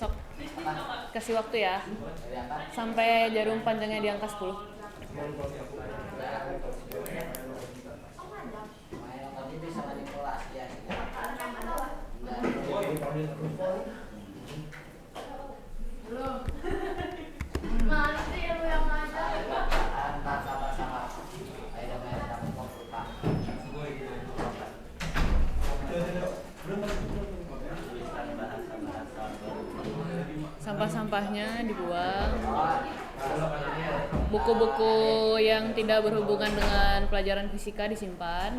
Sok, kasih waktu ya. Sampai jarum panjangnya di angka 10. Sampah-sampahnya dibuang. Buku-buku yang tidak berhubungan dengan pelajaran fisika disimpan.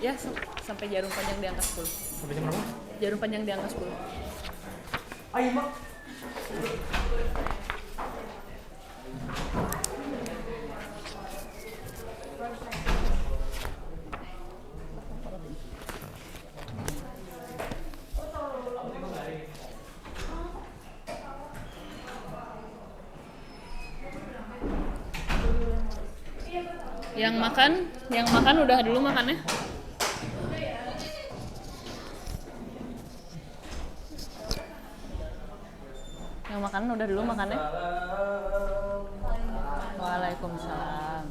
Ya, sampai jarum panjang di angka 10. Sampai jam berapa? Jarum panjang di angka 10. Ayo, Mak. Yang makan udah dulu makannya. Yang makan udah dulu makannya. Waalaikumsalam.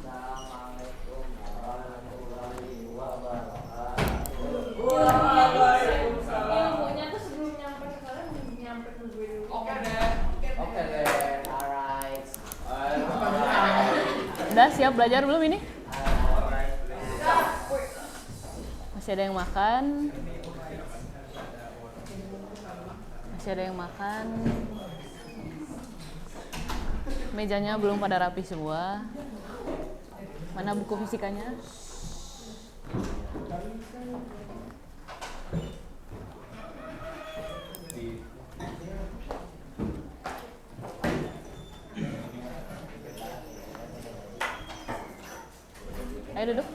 Ilmunya tuh sebelum nyampe sekolah nyampe dulu. Oke deh, alright. Udah siap belajar belum ini? Masih ada yang makan. Masih ada yang makan. Mejanya belum pada rapi semua. Mana buku fisikanya? Ayo duduk.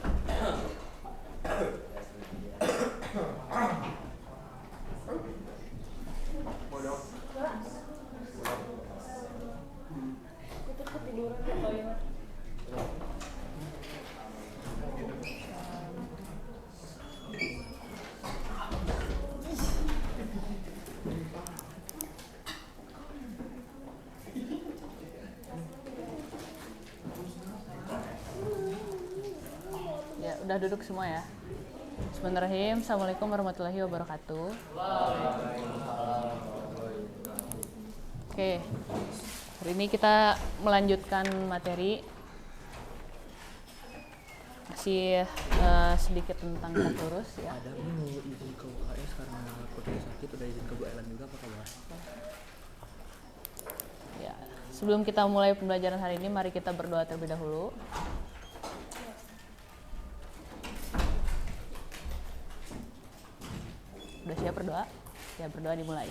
Ya, udah duduk semua ya. Bismillahirrahmanirrahim. Assalamualaikum warahmatullahi wabarakatuh. Oke. Hari ini kita melanjutkan materi. Masih sedikit tentang kalkulus ya. Ada ini mau izin ke UKS karena Putri sakit, udah izin ke Bu Ellen juga apa kabar? Ya, sebelum kita mulai pembelajaran hari ini, mari kita berdoa terlebih dahulu. Udah siap berdoa? Ya, berdoa dimulai.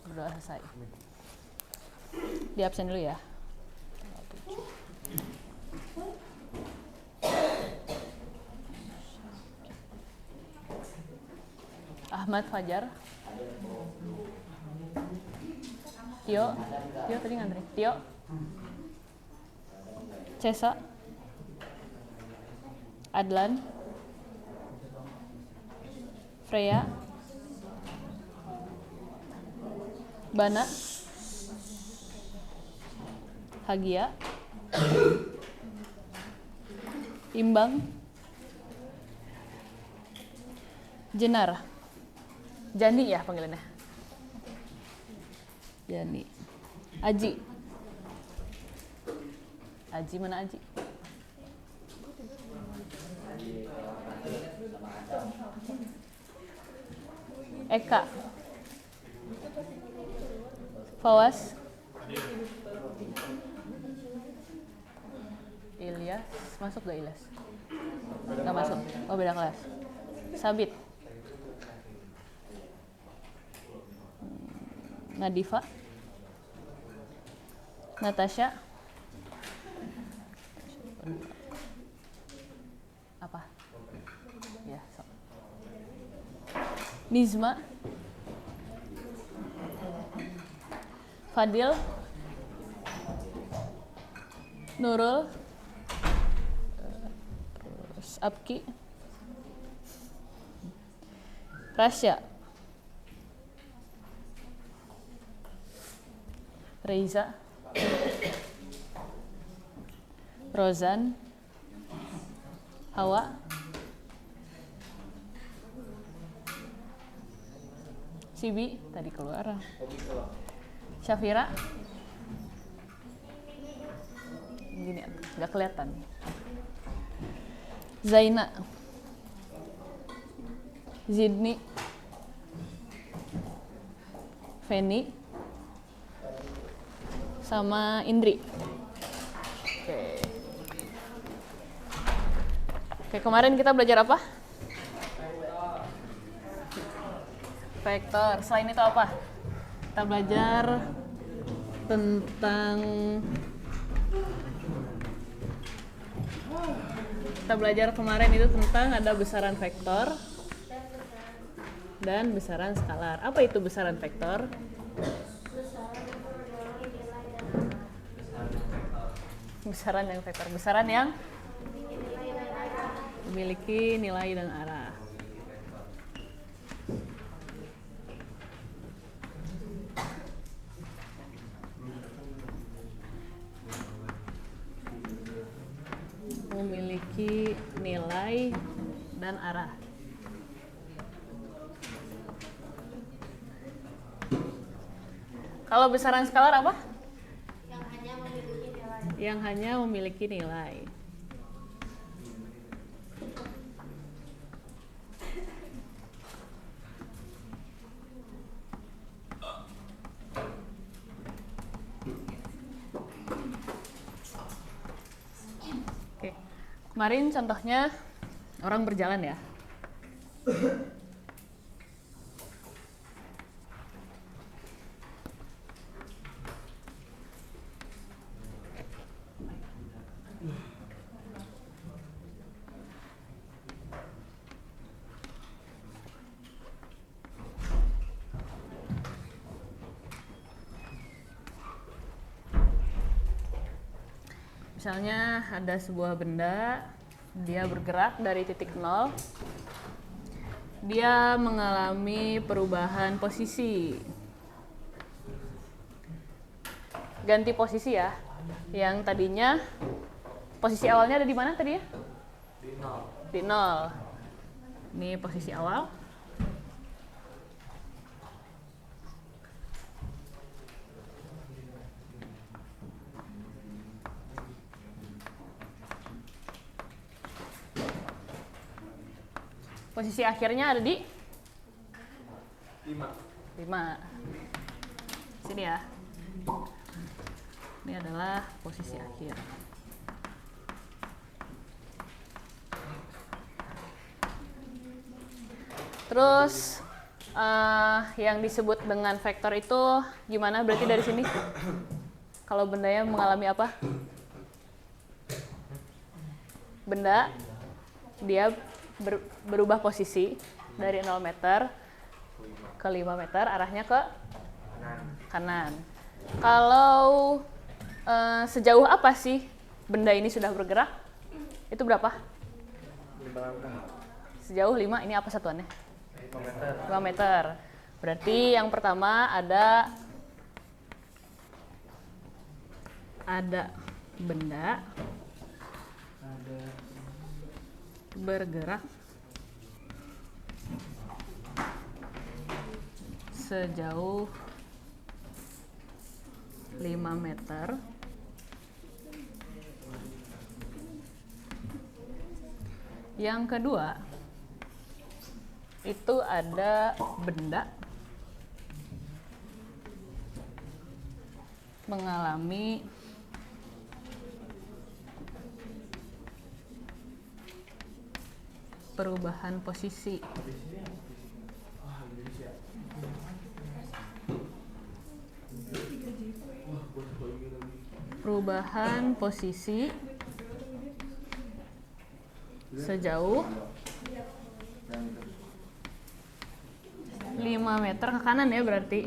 Berdoa selesai. Di absen dulu ya. Ahmad Fajar. Tio tadi ngantri. Tio. Cesa. Adlan. Freya. Bana. Hagia. Imbang. Jenar. Jani ya panggilannya. Jani. Aji. Aji mana Aji? Eka. Fawas. Ilyas, masuk gak Ilyas? Gak masuk. Oh, beda kelas. Sabit. Nadifa. Natasha. Apa? Ya, so. Nizma. Fadil. Nurul. Terus Abki. Rasya. Reza. Rozan. Hawa. Sibi tadi keluar. Syafira. Gini, nggak kelihatan. Zaina. Zidni. Feni. Sama Indri. Oke, kemarin kita belajar apa? Vektor. Selain itu apa? Kita belajar tentang kemarin itu tentang ada besaran vektor dan besaran skalar. Apa itu besaran vektor? Besaran yang vektor, besaran yang memiliki nilai dan arah. Memiliki nilai dan arah. Kalau besaran skalar apa? Yang hanya memiliki nilai. Oke. Kemarin contohnya orang berjalan ya. Misalnya ada sebuah benda, dia bergerak dari titik 0, dia mengalami perubahan posisi. Ganti posisi ya, yang tadinya posisi awalnya ada di mana tadi ya? Di 0. Ini posisi awal. Posisi akhirnya ada di 5. Sini ya. Ini adalah posisi akhir. Terus yang disebut dengan vektor itu gimana berarti dari sini? Kalau bendanya mengalami apa? Benda dia berubah posisi dari 0 meter ke 5 meter, arahnya ke kanan. Kalau sejauh apa sih benda ini sudah bergerak? Itu berapa? 5 langkah. Sejauh 5, ini apa satuannya? 5 meter. 5 meter. Berarti yang pertama ada benda bergerak sejauh 5 meter yang kedua itu ada benda mengalami perubahan posisi. Perubahan posisi sejauh 5 meter ke kanan ya berarti.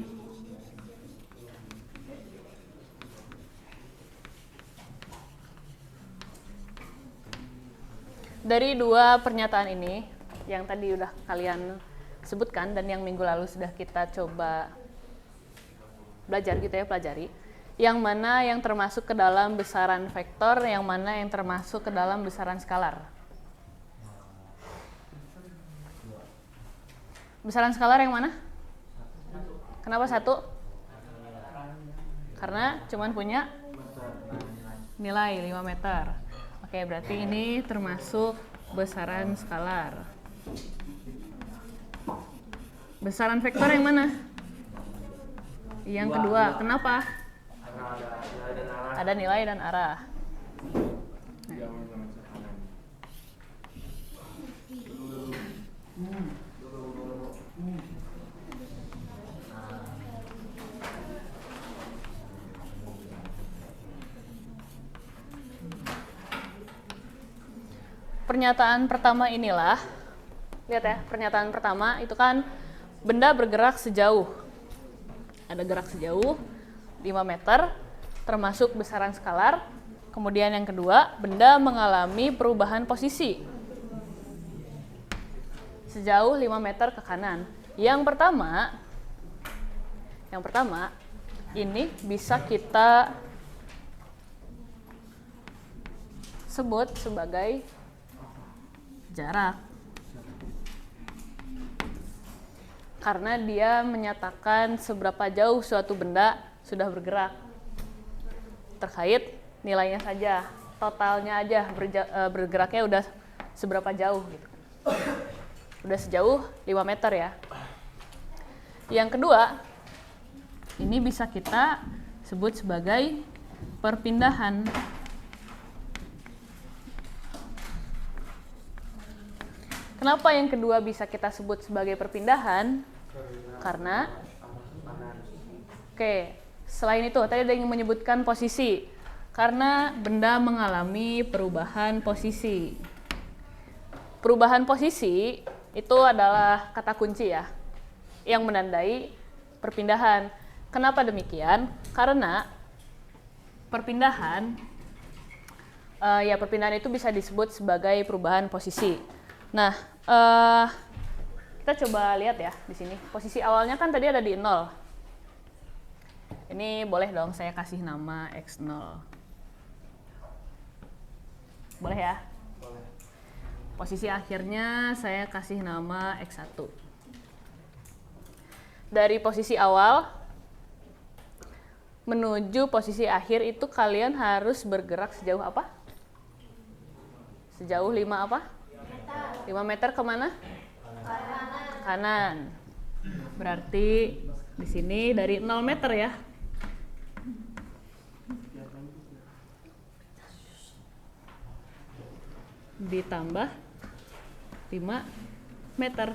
Dari dua pernyataan ini yang tadi udah kalian sebutkan dan yang minggu lalu sudah kita coba belajar gitu ya, pelajari. Yang mana yang termasuk ke dalam besaran vektor, yang mana yang termasuk ke dalam besaran skalar. Besaran skalar yang mana? Kenapa 1? Karena cuman punya nilai 5 meter. Oke, berarti ini termasuk besaran skalar. Besaran vektor yang mana? Yang kedua, kenapa? Ada nilai dan arah. Pernyataan pertama inilah, lihat ya, pernyataan pertama itu kan benda bergerak sejauh. Ada gerak sejauh 5 meter, termasuk besaran skalar. Kemudian yang kedua, benda mengalami perubahan posisi sejauh 5 meter ke kanan. Yang pertama, ini bisa kita sebut sebagai jarak. Karena dia menyatakan seberapa jauh suatu benda sudah bergerak. Terkait nilainya saja, totalnya aja bergeraknya udah seberapa jauh gitu. Udah sejauh 5 meter ya. Yang kedua, ini bisa kita sebut sebagai perpindahan. Kenapa yang kedua bisa kita sebut sebagai perpindahan? Karena selain itu tadi ada yang menyebutkan posisi. Karena benda mengalami perubahan posisi. Perubahan posisi itu adalah kata kunci ya, yang menandai perpindahan. Kenapa demikian? Karena perpindahan itu bisa disebut sebagai perubahan posisi. Nah, kita coba lihat ya di sini. Posisi awalnya kan tadi ada di 0. Ini boleh dong saya kasih nama X0. Boleh ya? Boleh. Posisi akhirnya saya kasih nama X1. Dari posisi awal menuju posisi akhir itu kalian harus bergerak sejauh apa? Sejauh 5 apa? 5 meter kemana? Kanan. Berarti di sini dari 0 meter ya. Ditambah 5 meter.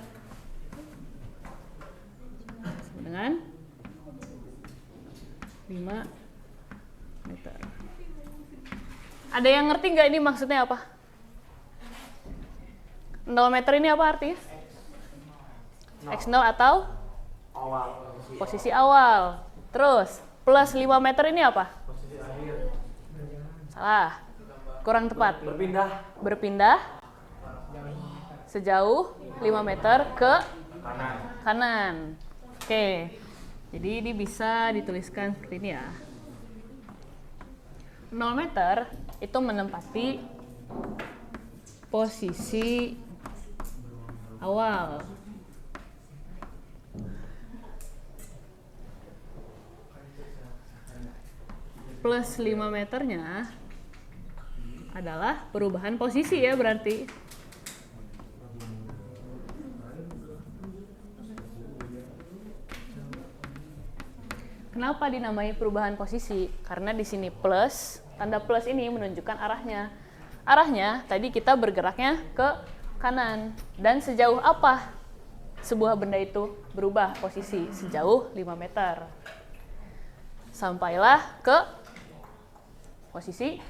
Dengan 5 meter. Ada yang ngerti nggak ini maksudnya apa? 0 meter ini apa artinya? X0 atau? Posisi awal. Terus, plus 5 meter ini apa? Posisi akhir. Salah. Kurang tepat. Berpindah sejauh 5 meter ke kanan. Oke. Jadi ini bisa dituliskan seperti ini ya. 0 meter itu menempati posisi awal. Plus 5 meternya adalah perubahan posisi ya berarti. Kenapa dinamai perubahan posisi? Karena di sini plus, tanda plus ini menunjukkan arahnya. Arahnya tadi kita bergeraknya ke kanan. Dan sejauh apa sebuah benda itu berubah posisi? Sejauh 5 meter. Sampailah ke posisi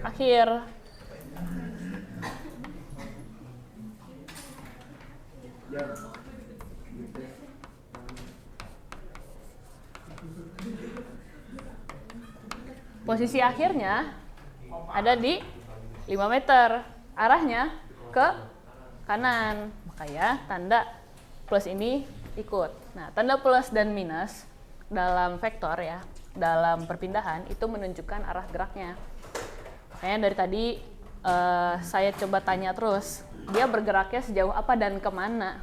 akhir. Posisi akhirnya ada di 5 meter. Arahnya ke kanan. Makanya tanda plus ini ikut. Nah, tanda plus dan minus dalam vektor ya, dalam perpindahan itu menunjukkan arah geraknya. Makanya dari tadi saya coba tanya terus, dia bergeraknya sejauh apa dan kemana?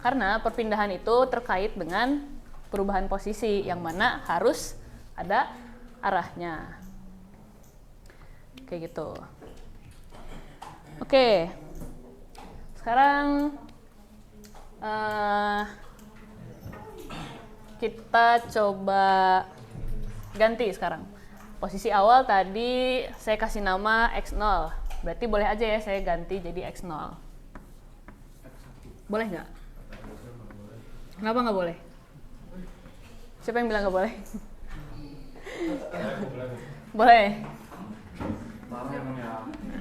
Karena perpindahan itu terkait dengan perubahan posisi, yang mana harus ada arahnya. Kayak gitu. Oke. Sekarang kita coba ganti sekarang. Posisi awal tadi saya kasih nama X0. Berarti boleh aja ya saya ganti jadi X0. Boleh nggak? Kenapa nggak boleh? Siapa yang bilang nggak boleh? Boleh.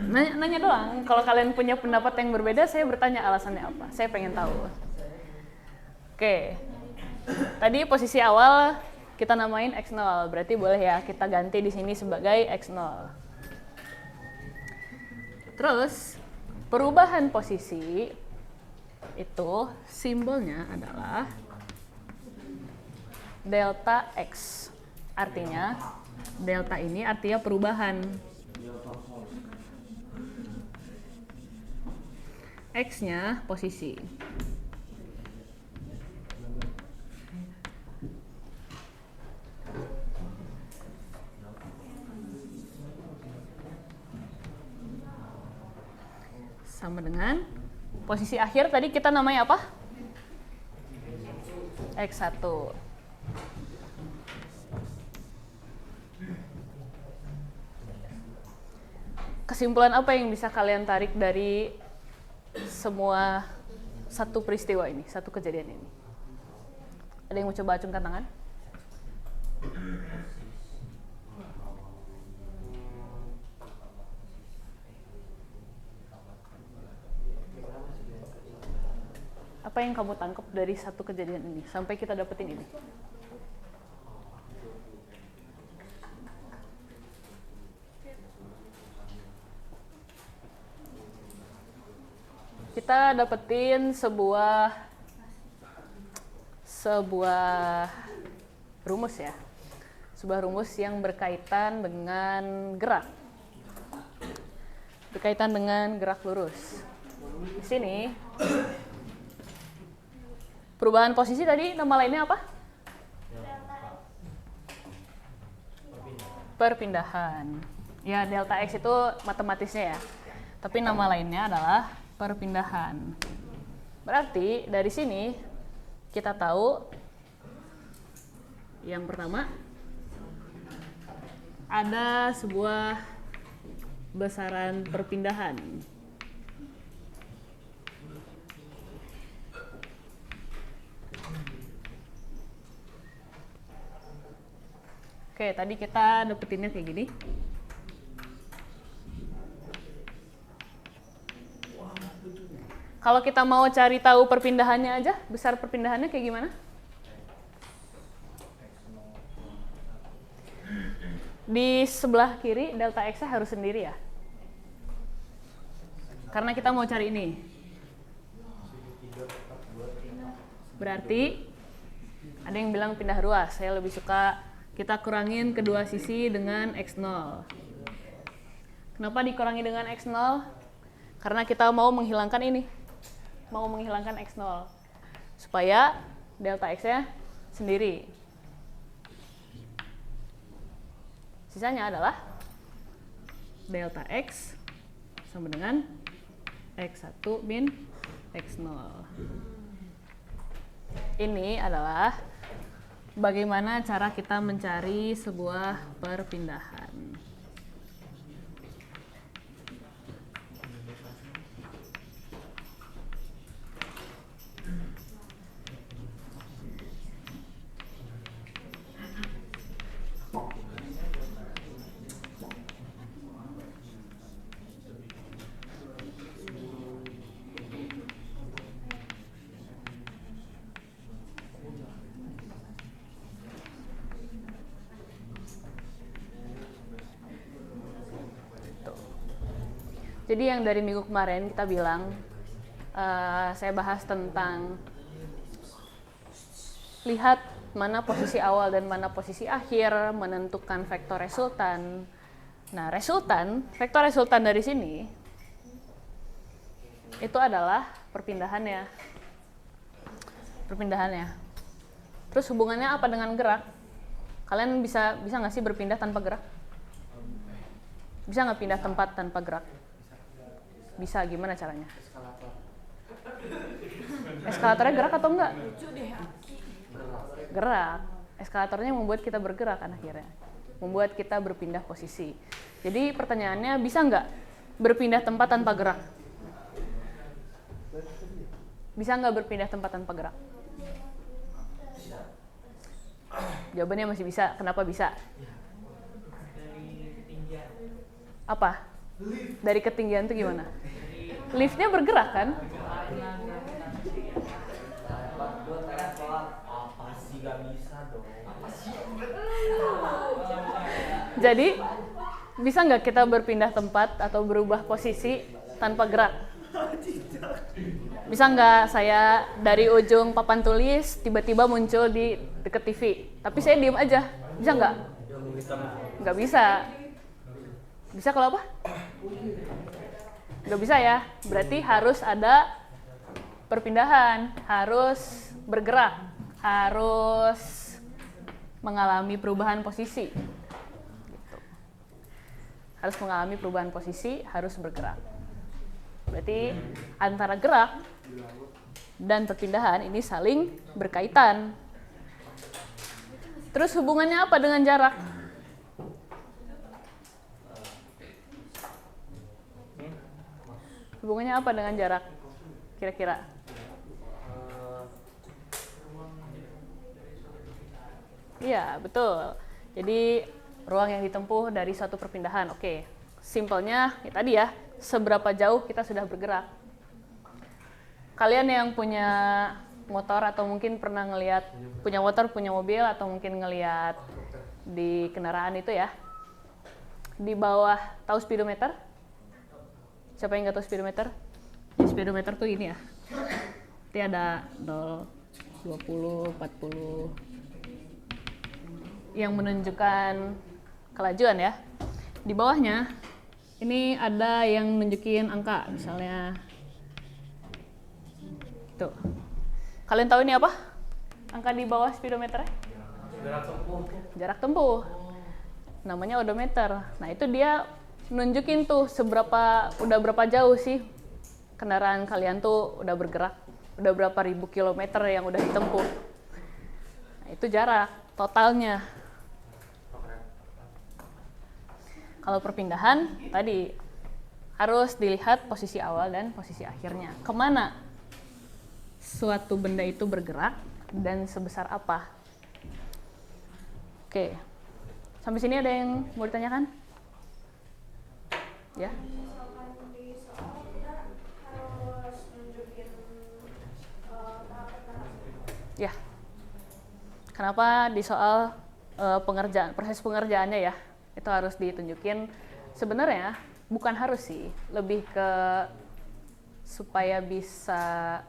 Nanya doang. Kalau kalian punya pendapat yang berbeda, saya bertanya alasannya apa. Saya pengen tahu. Oke. Tadi posisi awal kita namain X0. Berarti boleh ya kita ganti di sini sebagai X0. Terus perubahan posisi itu simbolnya adalah delta X. Artinya delta ini artinya perubahan. X-nya posisi. Sama dengan posisi akhir tadi kita namanya apa? X1. Kesimpulan apa yang bisa kalian tarik dari semua satu peristiwa ini, satu kejadian ini? Ada yang mau coba acungkan tangan? Apa yang kamu tangkap dari satu kejadian ini sampai kita dapetin ini? Kita dapetin sebuah rumus ya. Sebuah rumus yang berkaitan dengan gerak. Berkaitan dengan gerak lurus. Di sini perubahan posisi tadi nama lainnya apa? Perpindahan. Ya, delta X itu matematisnya ya. Tapi nama lainnya adalah perpindahan. Berarti dari sini kita tahu yang pertama ada sebuah besaran perpindahan. Oke, tadi kita dapetinnya kayak gini. Kalau kita mau cari tahu perpindahannya aja, besar perpindahannya kayak gimana? Di sebelah kiri delta X-nya harus sendiri ya. Karena kita mau cari ini. Berarti ada yang bilang pindah ruas. Saya lebih suka kita kurangin kedua sisi dengan X0. Kenapa dikurangi dengan X0? Karena kita mau menghilangkan ini. Mau menghilangkan X0 supaya delta X-nya sendiri. Sisanya adalah delta X sama dengan X1 min X0. Ini adalah bagaimana cara kita mencari sebuah perpindahan. Jadi yang dari minggu kemarin kita bilang, saya bahas tentang lihat mana posisi awal dan mana posisi akhir, menentukan vektor resultan. Nah, vektor resultan dari sini, itu adalah perpindahannya. Terus hubungannya apa dengan gerak? Kalian bisa nggak sih berpindah tanpa gerak? Bisa nggak pindah tempat tanpa gerak? Bisa, gimana caranya? Eskalatornya gerak atau enggak? Gerak. Eskalatornya membuat kita bergerak kan akhirnya. Membuat kita berpindah posisi. Jadi pertanyaannya, bisa nggak berpindah tempat tanpa gerak? Bisa nggak berpindah tempat tanpa gerak? Jawabannya masih bisa. Kenapa bisa? Apa? Dari ketinggian tuh gimana? Liftnya bergerak kan? Jadi bisa nggak kita berpindah tempat atau berubah posisi tanpa gerak? Bisa nggak saya dari ujung papan tulis tiba-tiba muncul di deket TV, tapi saya diem aja? Bisa nggak? Nggak bisa. Bisa kalau apa? Nggak bisa ya, berarti harus ada perpindahan, harus bergerak, harus mengalami perubahan posisi. Gitu. Harus mengalami perubahan posisi, harus bergerak. Berarti antara gerak dan perpindahan ini saling berkaitan. Terus hubungannya apa dengan jarak? Hubungannya apa dengan jarak? Kira-kira? Iya, betul. Jadi ruang yang ditempuh dari suatu perpindahan. Oke, simpelnya ya tadi ya, seberapa jauh kita sudah bergerak. Kalian yang punya motor atau mungkin pernah ngelihat, punya motor, punya mobil, atau mungkin ngelihat di kendaraan itu ya, di bawah, tahu speedometer? Siapa yang nggak tahu speedometer? Ya, speedometer tuh ini ya. Nanti ada 0, 20, 40 yang menunjukkan kelajuan ya. Di bawahnya ini ada yang nunjukin angka, misalnya tuh. Kalian tahu ini apa? Angka di bawah speedometernya? Jarak tempuh. Namanya odometer. Nah, itu dia nunjukin tuh udah berapa jauh sih kendaraan kalian tuh udah bergerak, udah berapa ribu kilometer yang udah ditempuh. Nah, itu jarak totalnya. Kalau perpindahan tadi harus dilihat posisi awal dan posisi akhirnya. Kemana suatu benda itu bergerak dan sebesar apa? Oke, sampai sini ada yang mau ditanyakan? Ya. Misalkan di soal kita harus nunjukin tahap-tahap. Ya. Kenapa di soal proses pengerjaannya ya, itu harus ditunjukin. Sebenarnya bukan harus sih, lebih ke supaya bisa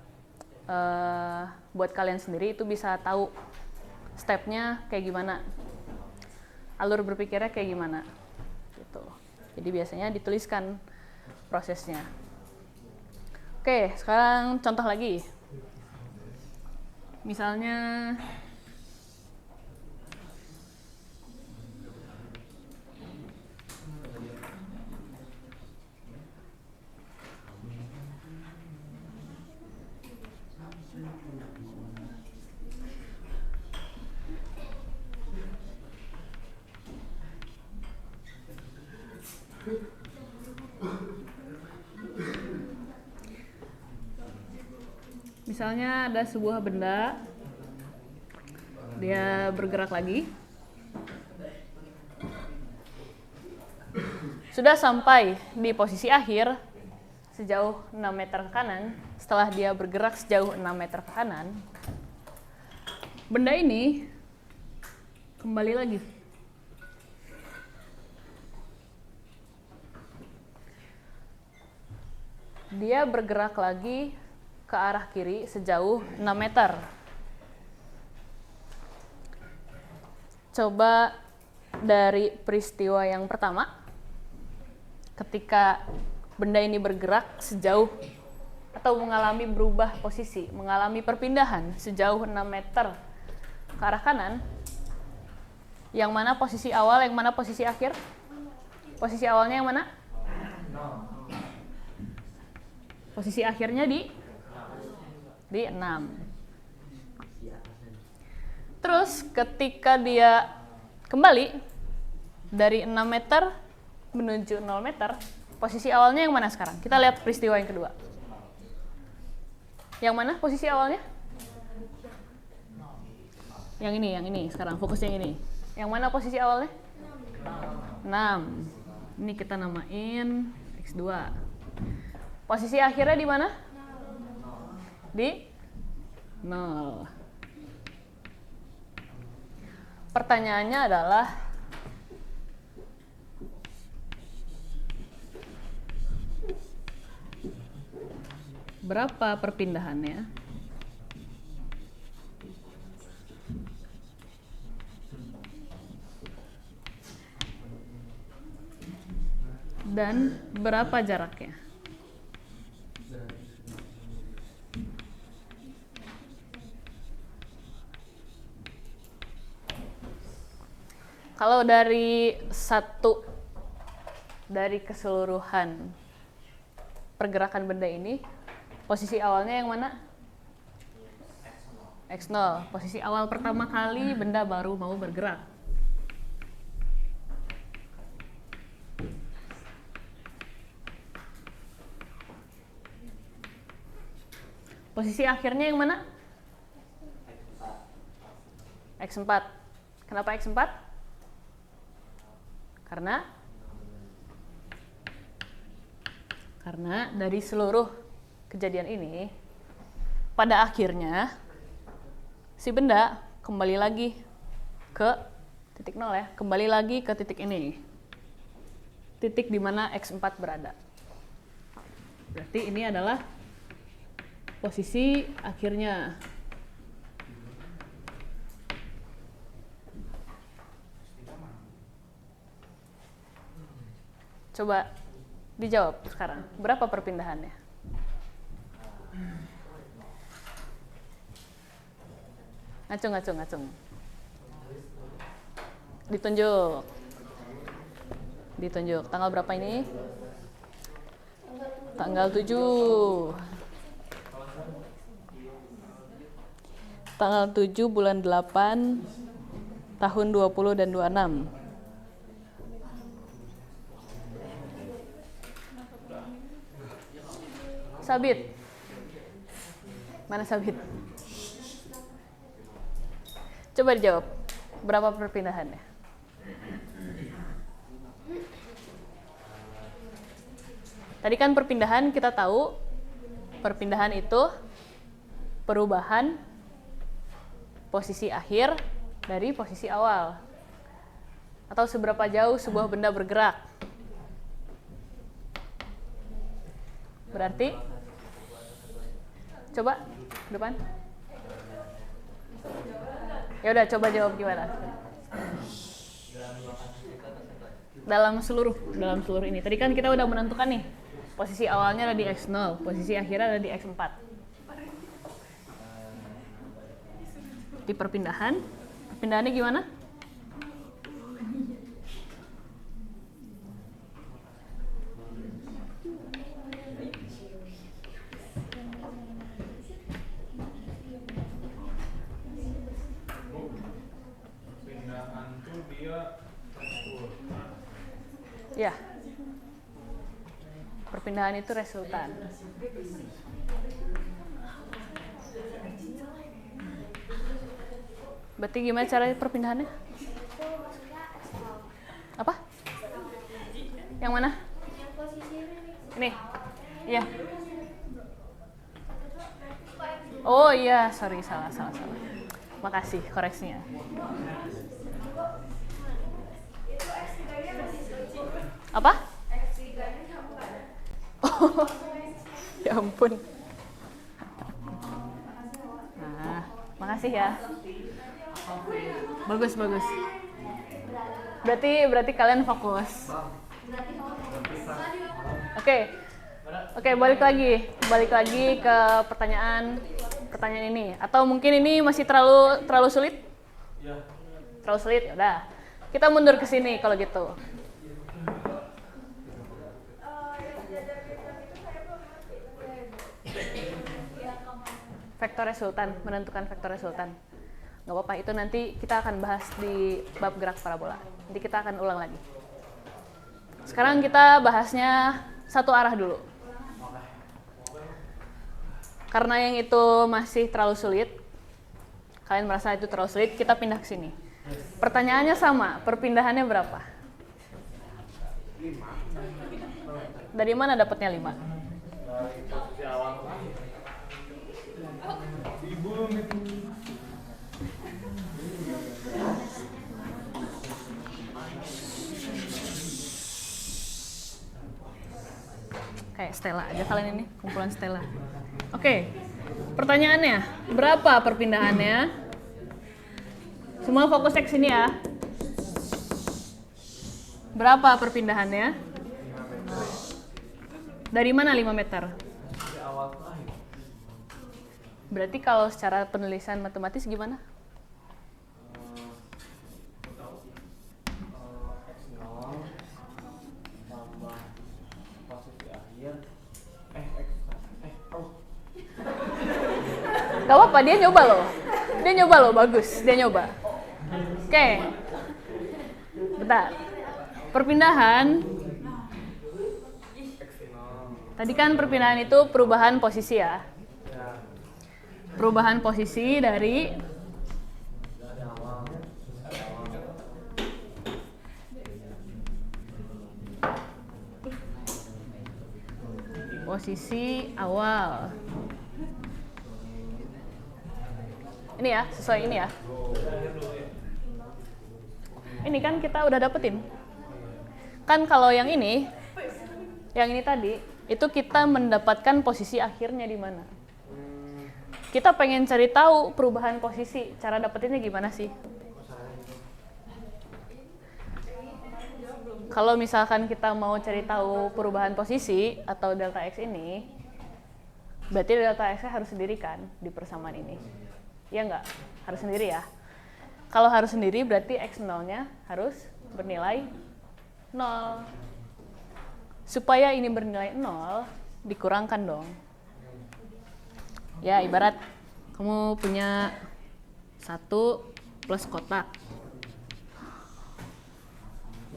buat kalian sendiri itu bisa tahu stepnya kayak gimana, alur berpikirnya kayak gimana gitu. Jadi biasanya dituliskan prosesnya. Oke, sekarang contoh lagi. Misalnya Misalnya ada sebuah benda, dia bergerak lagi. Sudah sampai di posisi akhir sejauh 6 meter ke kanan. Setelah dia bergerak sejauh 6 meter ke kanan, benda ini kembali lagi. Dia bergerak lagi ke arah kiri sejauh 6 meter. Coba dari peristiwa yang pertama, ketika benda ini bergerak sejauh atau mengalami berubah posisi, mengalami perpindahan sejauh 6 meter ke arah kanan, yang mana posisi awal, yang mana posisi akhir? Posisi awalnya yang mana? Posisi akhirnya di 6. Terus ketika dia kembali dari 6 meter menuju 0 meter, posisi awalnya yang mana sekarang? Kita lihat peristiwa yang kedua. Yang mana posisi awalnya? Yang ini sekarang, fokus yang ini. Yang mana posisi awalnya? 6. Ini kita namain X2. Posisi akhirnya di mana? Di 0. Pertanyaannya adalah, berapa perpindahannya? Dan berapa jaraknya? Kalau dari keseluruhan pergerakan benda ini, posisi awalnya yang mana? X0. Posisi awal pertama kali benda baru mau bergerak. Posisi akhirnya yang mana? X4. Kenapa X4? Karena dari seluruh kejadian ini, pada akhirnya si benda kembali lagi ke titik 0 ya, kembali lagi ke titik ini, titik di mana X4 berada. Berarti ini adalah posisi akhirnya. Coba dijawab sekarang, berapa perpindahannya? Ngacung. Ditunjuk. Tanggal berapa ini? Tanggal 7. Tanggal 7 bulan 8 tahun 20 dan 26. Sabit. Mana Sabit? Coba dijawab. Berapa perpindahannya? Tadi kan perpindahan kita tahu, perpindahan itu perubahan posisi akhir dari posisi awal. Atau seberapa jauh sebuah benda bergerak. Berarti coba depan. Ya udah, coba jawab gimana? Dalam seluruh ini. Tadi kan kita udah menentukan nih. Posisi awalnya ada di X0, posisi akhirnya ada di X4. Di perpindahannya gimana? Ya, Perpindahan itu resultan. Berarti gimana cara perpindahannya? Apa? Yang mana? Ini? Iya. Oh iya, sorry, salah. Makasih koreksinya. Apa? Oh, ya ampun. Nah, makasih ya. Bagus. Berarti kalian fokus. Oke, balik lagi ke pertanyaan ini. Atau mungkin ini masih terlalu sulit? Iya. Terlalu sulit, ya udah. Kita mundur ke sini kalau gitu. Vektor resultan, menentukan vektor resultan. Nggak apa-apa, itu nanti kita akan bahas di bab gerak parabola. Nanti kita akan ulang lagi. Sekarang kita bahasnya satu arah dulu. Karena yang itu masih terlalu sulit, kalian merasa itu terlalu sulit, kita pindah ke sini. Pertanyaannya sama, perpindahannya berapa? 5. Dari mana dapatnya 5? Dari posisi awal. Kayak Stella aja kalian ini, kumpulan Stella. Oke, pertanyaannya, berapa perpindahannya? Semua fokus ke sini ya. Berapa perpindahannya? Dari mana 5 meter? Dari awal ke akhir. Berarti kalau secara penulisan matematis gimana? X0 tambah posisi akhir. Gak apa-apa, dia nyoba loh, bagus, dia nyoba. Oke. Bentar. Perpindahan. Tadi kan perpindahan itu perubahan posisi ya. Perubahan posisi dari posisi awal. Ini ya, sesuai ini ya. Ini kan kita udah dapetin. Kan kalau yang ini tadi, itu kita mendapatkan posisi akhirnya di mana. Kita pengen cari tahu perubahan posisi, cara dapetinnya gimana sih? Kalau misalkan kita mau cari tahu perubahan posisi atau delta X ini, berarti delta X harus sendiri kan di persamaan ini. Iya nggak? Harus sendiri ya. Kalau harus sendiri berarti X0-nya harus bernilai 0. Supaya ini bernilai 0, dikurangkan dong. Ya, ibarat kamu punya 1 plus kotak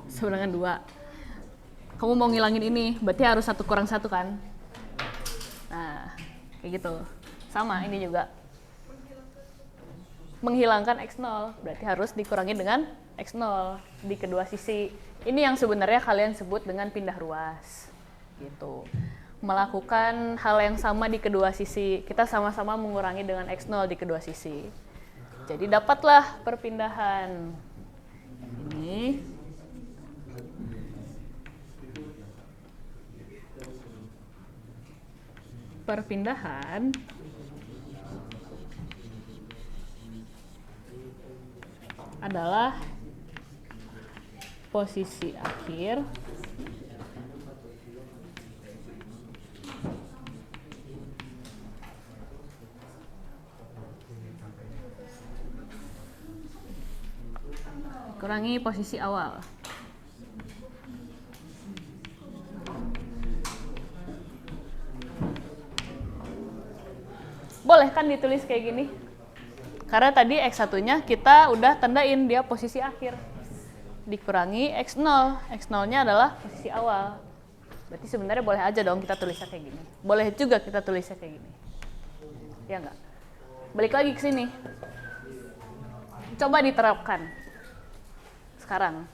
sama dengan 2. Kamu mau ngilangin ini, berarti harus 1 kurang 1 kan? Nah, kayak gitu. Sama, ini juga. Menghilangkan X0, berarti harus dikurangi dengan X0 di kedua sisi. Ini yang sebenarnya kalian sebut dengan pindah ruas. Gitu. Melakukan hal yang sama di kedua sisi. Kita sama-sama mengurangi dengan X0 di kedua sisi. Jadi dapatlah perpindahan. Ini. Perpindahan adalah posisi akhir kurangi posisi awal. Boleh kan ditulis kayak gini? Karena tadi X1-nya kita udah tandain dia posisi akhir. Dikurangi X0. X0-nya adalah posisi awal. Berarti sebenarnya boleh aja dong kita tulisnya kayak gini. Boleh juga kita tulisnya kayak gini. Ya nggak? Balik lagi ke sini. Coba diterapkan. Sekarang.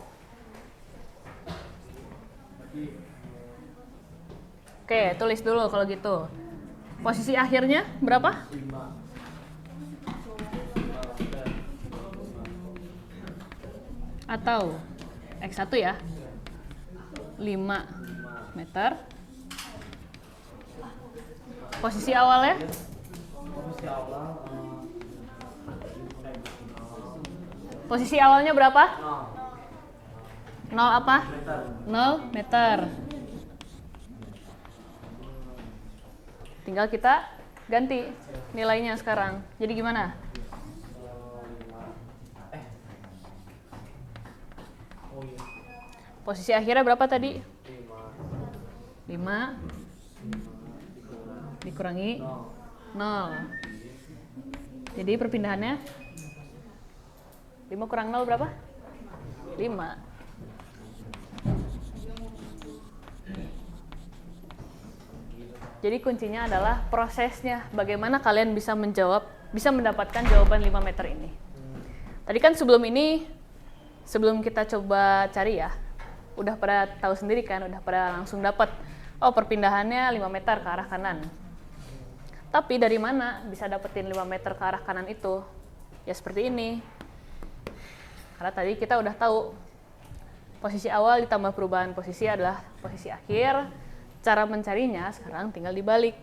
Oke, tulis dulu kalau gitu. Posisi akhirnya berapa? 5. Atau X1 ya. 5 meter. Posisi awalnya? Posisi awal Posisi awalnya berapa? 0 0 apa? meter. 0 meter. Tinggal kita ganti nilainya sekarang. Jadi gimana? Oh iya. Posisi akhirnya berapa tadi? 5 5 dikurangi 0. Jadi perpindahannya 5 kurang 0 berapa? 5. Jadi kuncinya adalah prosesnya. Bagaimana kalian bisa mendapatkan jawaban 5 meter ini. Tadi kan sebelum kita coba cari ya, udah pada tahu sendiri kan, udah pada langsung dapat. Oh, perpindahannya 5 meter ke arah kanan. Tapi dari mana bisa dapetin 5 meter ke arah kanan itu? Ya seperti ini. Karena tadi kita udah tahu posisi awal ditambah perubahan posisi adalah posisi akhir. Cara mencarinya sekarang tinggal dibalik.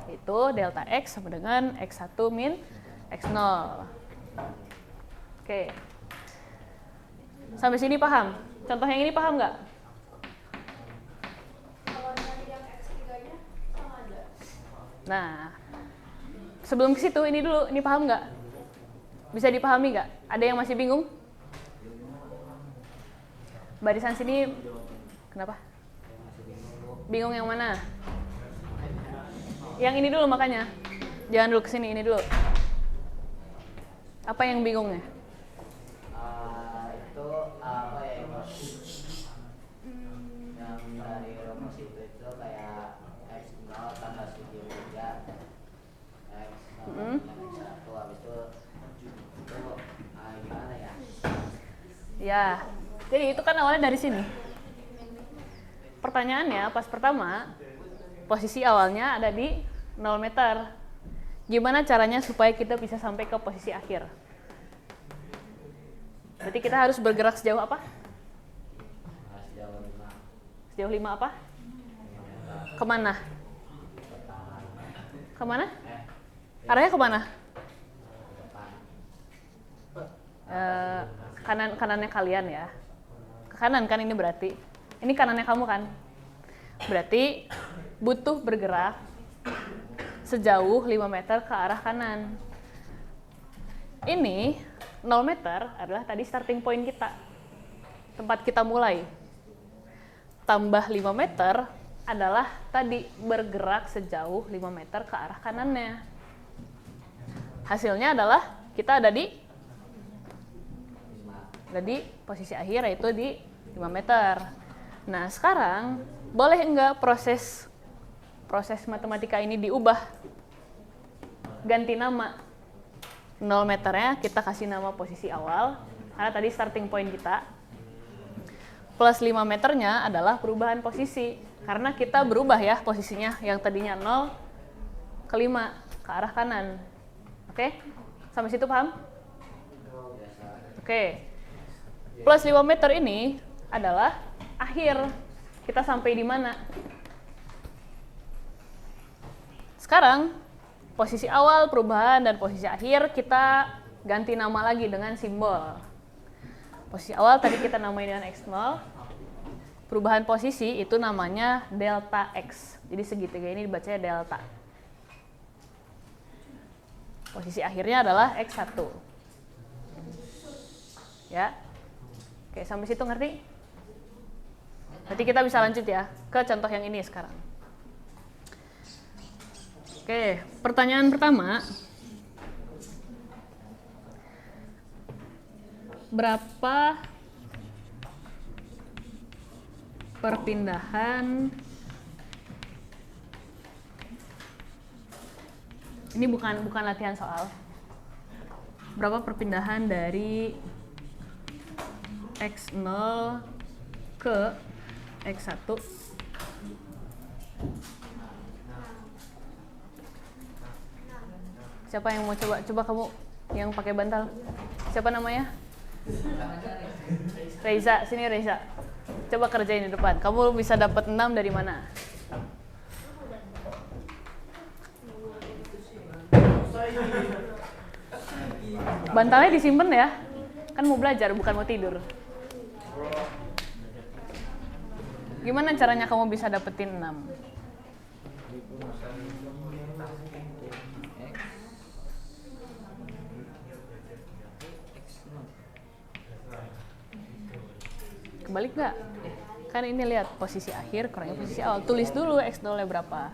Itu delta X sama dengan X1 min X0. Oke. Sampai sini paham? Contoh yang ini paham nggak? Kalau nyari yang X3-nya sama aja. Nah, sebelum ke situ ini dulu, ini paham nggak? Bisa dipahami nggak? Ada yang masih bingung? Barisan sini, kenapa? Bingung yang mana? Yang ini dulu makanya. Jangan dulu ke sini, ini dulu. Apa yang bingungnya? Itu apa ya yang dari rumus itu kayak x0 tambah 73 x sama x1 habis itu gimana ya? Ya, jadi itu kan awalnya dari sini. Pertanyaannya pas pertama, posisi awalnya ada di 0 meter. Gimana caranya supaya kita bisa sampai ke posisi akhir? Berarti kita harus bergerak sejauh apa? Sejauh 5 Sejauh 5 apa? Kemana? Kemana? Arahnya kemana? Kanannya kalian ya. Ke kanan kan ini berarti. Ini kanannya kamu kan? Berarti butuh bergerak sejauh 5 meter ke arah kanan. Ini 0 meter adalah tadi starting point kita. Tempat kita mulai. Tambah 5 meter adalah tadi bergerak sejauh 5 meter ke arah kanannya. Hasilnya adalah kita ada di posisi akhir yaitu di 5 meter. Nah, sekarang boleh enggak proses matematika ini diubah? Ganti nama. 0 meternya kita kasih nama posisi awal, karena tadi starting point kita. Plus 5 meternya adalah perubahan posisi, karena kita berubah ya posisinya, yang tadinya 0 ke 5, ke arah kanan. Oke? Sampai situ paham? Oke. Plus 5 meter ini adalah akhir. Kita sampai di mana? Sekarang, posisi awal, perubahan, dan posisi akhir kita ganti nama lagi dengan simbol. Posisi awal tadi kita namain dengan X0. Perubahan posisi itu namanya delta X. Jadi segitiga ini dibacanya delta. Posisi akhirnya adalah X1. Ya. Oke, sampai situ ngerti? Nanti kita bisa lanjut ya ke contoh yang ini sekarang. Oke, pertanyaan pertama. Berapa perpindahan, ini bukan latihan soal. Berapa perpindahan dari X0 ke X1? Siapa yang mau coba? Coba kamu yang pakai bantal. Siapa namanya? Reza, sini Reza. Coba kerjain di depan. Kamu bisa dapat 6 dari mana? Bantalnya disimpan ya. Kan mau belajar, bukan mau tidur. Gimana caranya kamu bisa dapetin 6? Kebalik nggak? Kan ini lihat posisi akhir kurangnya posisi awal. Tulis dulu X0-nya berapa,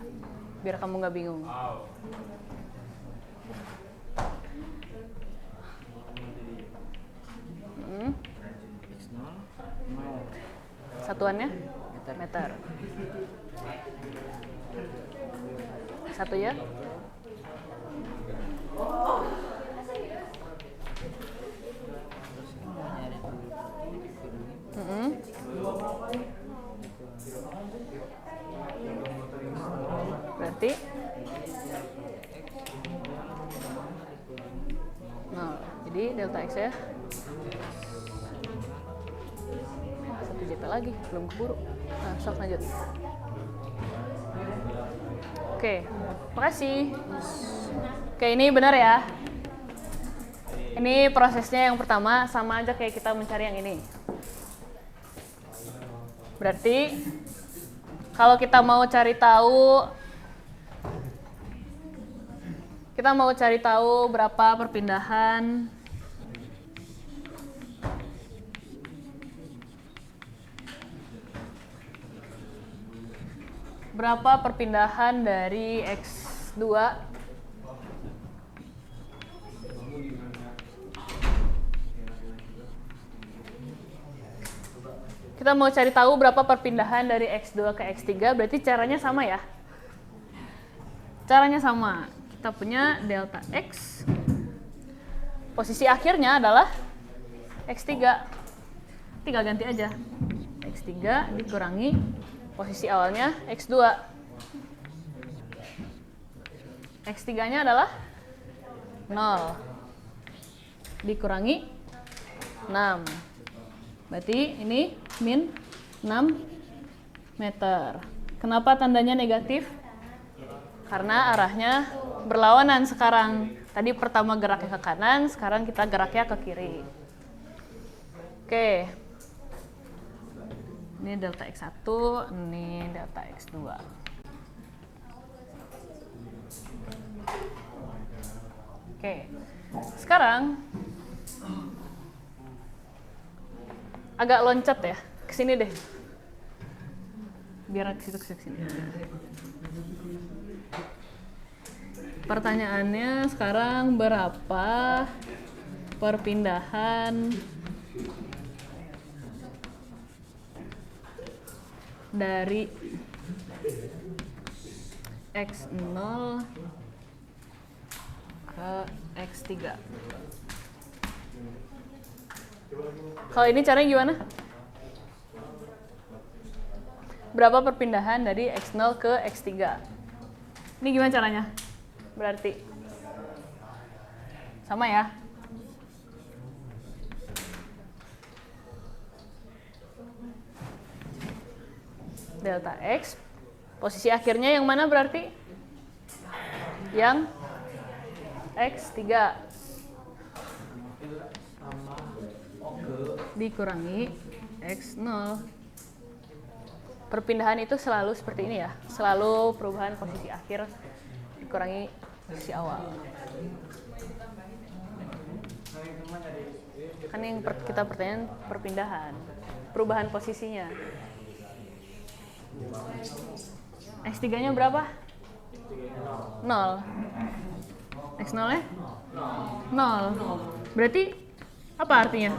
biar kamu nggak bingung. Satuannya? Meter. Satunya? Berarti 0. Jadi delta X ya 1 juta lagi, belum keburu. Nah, sok lanjut. Oke, makasih. Oke, ini benar ya. Ini prosesnya yang pertama, sama aja kayak kita mencari yang ini. Berarti kalau kita mau cari tahu berapa perpindahan dari X2 kita mau cari tahu berapa perpindahan dari X2 ke X3, berarti caranya sama ya. Caranya sama. Kita punya delta X. Posisi akhirnya adalah X3. Tinggal ganti aja. X3 dikurangi posisi awalnya X2. X3-nya adalah 0. Dikurangi 6. Berarti ini min 6 meter. Kenapa tandanya negatif? Karena arahnya berlawanan sekarang. Tadi pertama geraknya ke kanan, sekarang kita geraknya ke kiri. Oke. Ini delta X1, ini delta X2. Oke. Sekarang agak loncat ya, kesini deh. Biar ke sini. Pertanyaannya sekarang berapa perpindahan dari X0 ke X3? Kalau ini caranya gimana? Berapa perpindahan dari X0 ke X3? Ini gimana caranya? Berarti sama ya? Delta X, posisi akhirnya yang mana berarti? Yang X3 dikurangi X0. Perpindahan itu selalu seperti ini ya, selalu perubahan posisi akhir dikurangi posisi awal. Kan yang kita pertanyaan perpindahan, perubahan posisinya. X3-nya berapa? 0. X0-nya? 0. Berarti apa artinya?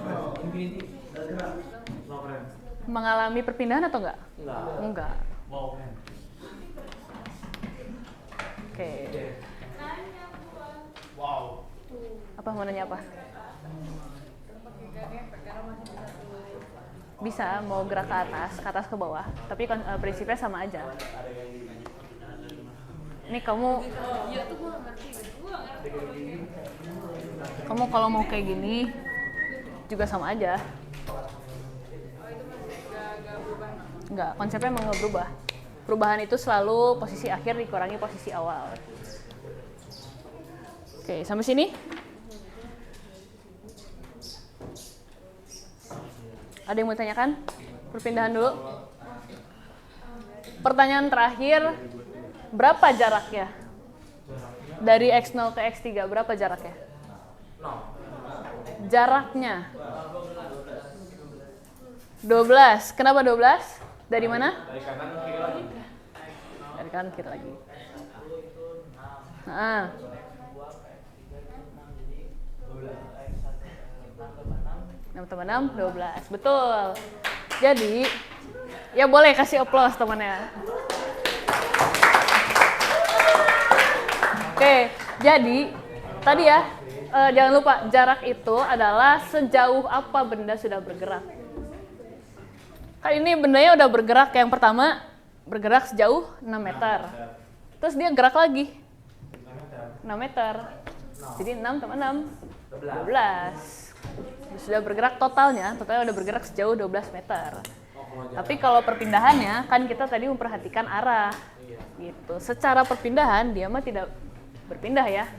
mengalami perpindahan atau enggak? Enggak. Enggak. Wow, men. Oke. Wow. Apa mau nanya apa? Bisa mau gerak ke atas ke bawah, tapi prinsipnya sama aja. Ini kamu kalau mau kayak gini juga sama aja. Enggak, konsepnya emang nggak berubah. Perubahan itu selalu posisi akhir dikurangi posisi awal. Oke, sampai sini? Ada yang mau tanyakan? Perpindahan dulu. Pertanyaan terakhir, berapa jaraknya? Dari X0 ke X3, berapa jaraknya? Jaraknya 12. Kenapa 12? Dari mana? Dari kanan ke kiri lagi. Dari kanan kiri lagi. Nah. Enam tambah 6, 12. Betul. Jadi, ya boleh kasih aplaus temannya. Oke, jadi tadi ya, jangan lupa jarak itu adalah sejauh apa benda sudah bergerak. Kali ini bendanya udah bergerak, yang pertama bergerak sejauh 6 meter. Terus dia gerak lagi 6 meter. Jadi 6 tambah 6, 12. Sudah bergerak totalnya udah bergerak sejauh 12 meter. Tapi kalau perpindahannya kan kita tadi memperhatikan arah gitu. Secara perpindahan dia mah tidak berpindah ya,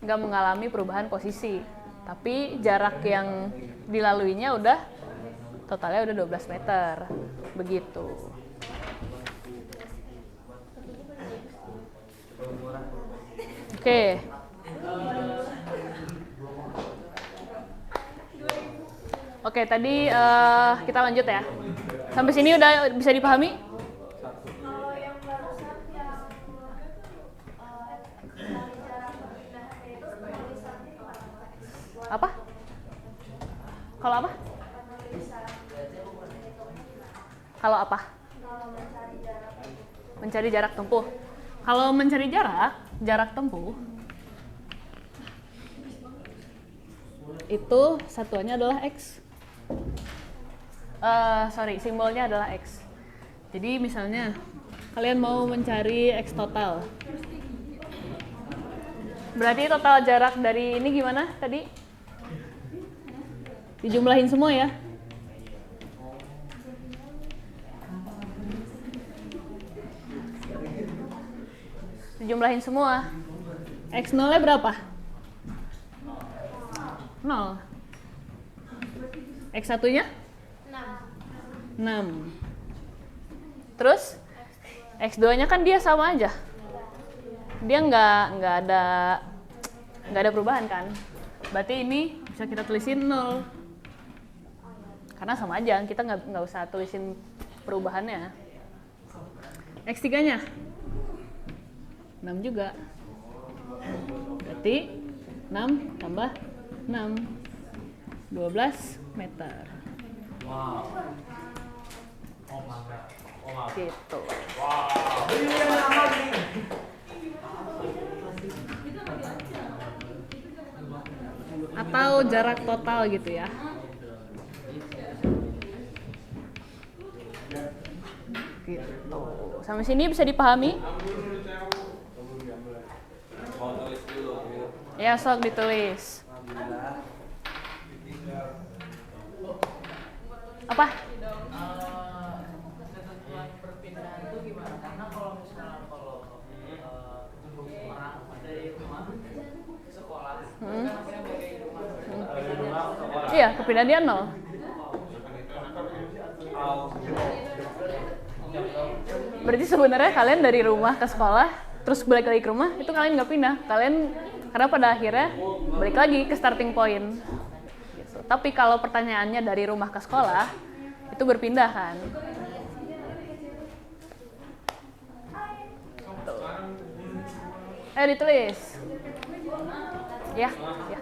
nggak mengalami perubahan posisi. Tapi jarak yang dilaluinya udah totalnya udah 12 meter, begitu. Oke. Oke, tadi kita lanjut ya. Sampai sini udah bisa dipahami? Kalau yang barusan yang jarak perpindahannya itu penulisannya gimana? Apa? Kalau apa? Kalau apa? Kalau mencari jarak Mencari jarak tempuh. Kalau mencari jarak tempuh, itu satuannya adalah X. Simbolnya adalah X. Jadi misalnya kalian mau mencari X total. Berarti total jarak dari ini gimana tadi? Dijumlahin semua ya. Dijumlahin semua. X0-nya berapa? 0. X1-nya? 6. Terus X2-nya kan dia sama aja. Dia nggak ada perubahan kan? Berarti ini bisa kita tulisin 0. Karena sama aja, kita nggak usah tulisin perubahannya. X3-nya? 6 juga. Berarti 6 tambah 6. 12 meter. Wow. Oh mantap. Oh maaf. Gitu. Wow. Ini yang lama nih. Atau jarak total gitu ya. Gitu. Sampai sini bisa dipahami? Ya, sok ditulis. Apa? Ketentuan perpindahan itu gimana? Karena kalau misalnya orang dari rumah ke sekolah, kan akhirnya dari rumah ke sekolah. Iya, perpindahan dia 0. Berarti sebenarnya kalian dari rumah ke sekolah, terus balik lagi ke rumah, itu kalian nggak pindah. Kalian, karena pada akhirnya balik lagi ke starting point. Gitu. Tapi kalau pertanyaannya dari rumah ke sekolah, itu berpindah kan. Tuh. Ditulis. Ya, ya.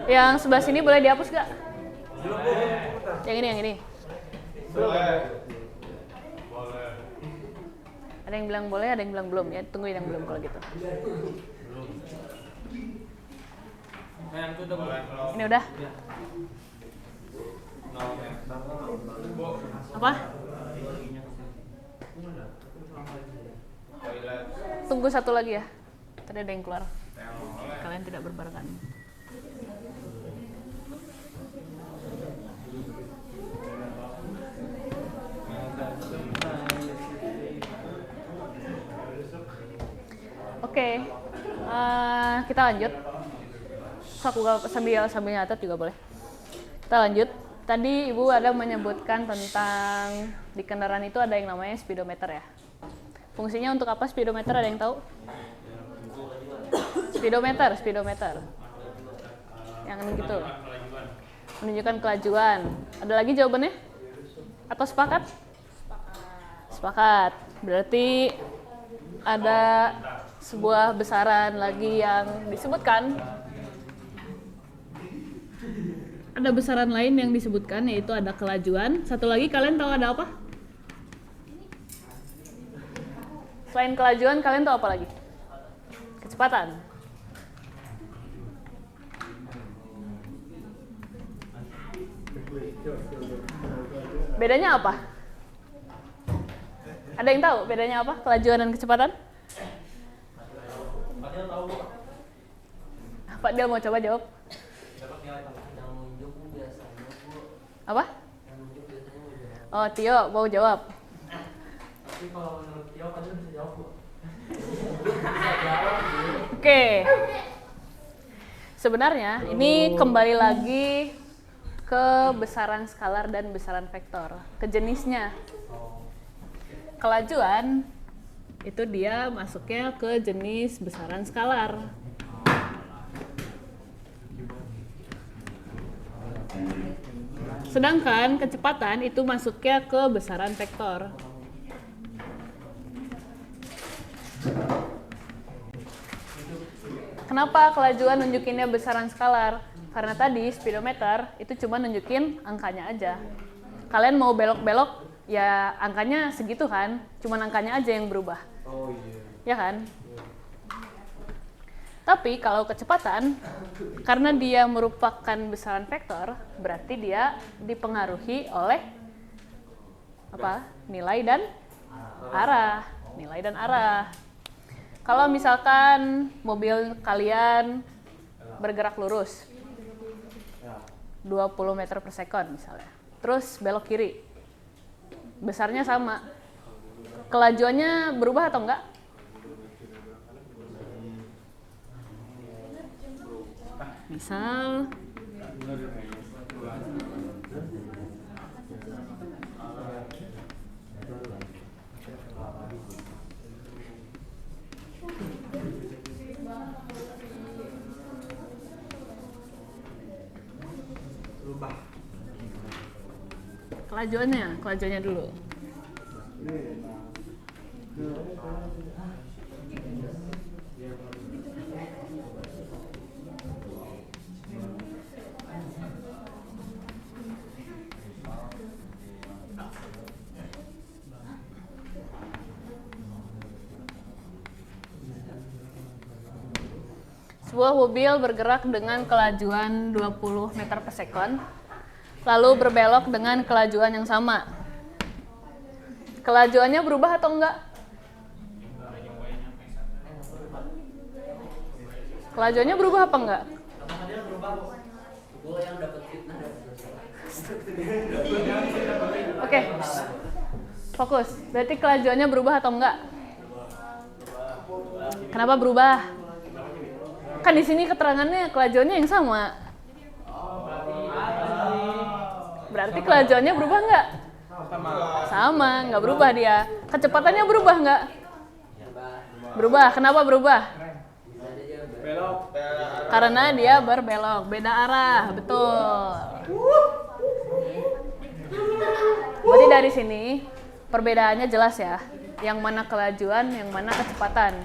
Yang sebelah sini boleh dihapus gak? Yang ini. Ada yang bilang boleh, ada yang bilang belum ya. Tungguin yang belum kalau gitu. Yang itu udah boleh. Ini udah? Apa? Tunggu satu lagi ya. Tadi ada yang keluar. Kalian tidak berbarengan. Oke, kita lanjut. Aku sambil nyatet juga boleh. Kita lanjut. Tadi Ibu ada menyebutkan tentang di kendaraan itu ada yang namanya speedometer ya. Fungsinya untuk apa speedometer, ada yang tahu? Speedometer. Yang gitu. Menunjukkan kelajuan. Ada lagi jawabannya? Atau sepakat? Sepakat. Berarti ada sebuah besaran lagi yang disebutkan. Ada besaran lain yang disebutkan, yaitu ada kelajuan. Satu lagi, kalian tahu ada apa? Selain kelajuan, kalian tahu apa lagi? Kecepatan. Bedanya apa? Ada yang tahu bedanya apa? Kelajuan dan kecepatan? Pak Del mau coba jawab. Apa? Oh, Tio mau jawab. Tapi kalau menurut Tio kan bisa jawab, Bu. Oke. Sebenarnya ini kembali lagi ke besaran skalar dan besaran vektor, ke jenisnya. Kelajuan itu dia masuknya ke jenis besaran skalar. Sedangkan kecepatan itu masuknya ke besaran vektor. Kenapa kelajuan nunjukinnya besaran skalar? Karena tadi speedometer itu cuma nunjukin angkanya aja. Kalian mau belok-belok, ya angkanya segitu kan, cuma angkanya aja yang berubah. Oh iya. Ya kan? Tapi kalau kecepatan, karena dia merupakan besaran vektor, berarti dia dipengaruhi oleh apa? Nilai dan arah. Nilai dan arah. Kalau misalkan mobil kalian bergerak lurus 20 meter per sekon misalnya, terus belok kiri, besarnya sama, kelajuannya berubah atau enggak? Misal kelajuannya dulu. Sebuah mobil bergerak dengan kelajuan 20 meter per sekon, lalu berbelok dengan kelajuan yang sama. Kelajuannya berubah atau enggak? Kelajuannya berubah apa enggak? Oke, fokus. Berarti kelajuannya berubah atau enggak? Kenapa berubah? Kan di sini keterangannya kelajuannya yang sama. Berarti kelajuannya berubah nggak? Sama, nggak berubah dia. Kecepatannya berubah nggak? Berubah. Kenapa berubah? Belok. Karena dia berbelok, beda arah, betul. Berarti dari sini perbedaannya jelas ya. Yang mana kelajuan, yang mana kecepatan.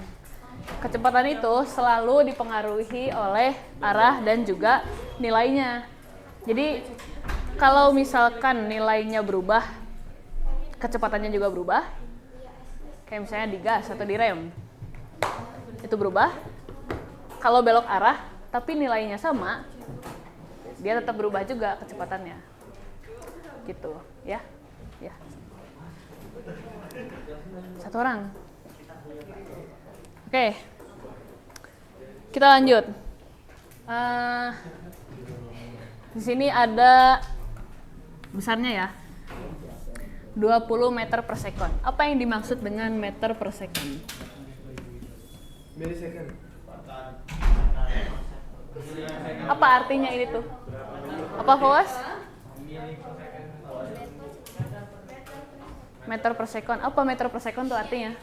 kecepatan itu selalu dipengaruhi oleh arah dan juga nilainya. Jadi kalau misalkan nilainya berubah, kecepatannya juga berubah. Kayak misalnya di gas atau di rem. Itu berubah. Kalau belok arah tapi nilainya sama, dia tetap berubah juga kecepatannya. Gitu, ya. Ya. Satu orang. Oke. Kita lanjut. Di sini ada besarnya ya. 20 meter per sekon. Apa yang dimaksud dengan meter per sekon? Millisecond. Apa artinya ini tuh? Apa Fawas? Meter per sekon. Apa meter per sekon tuh artinya?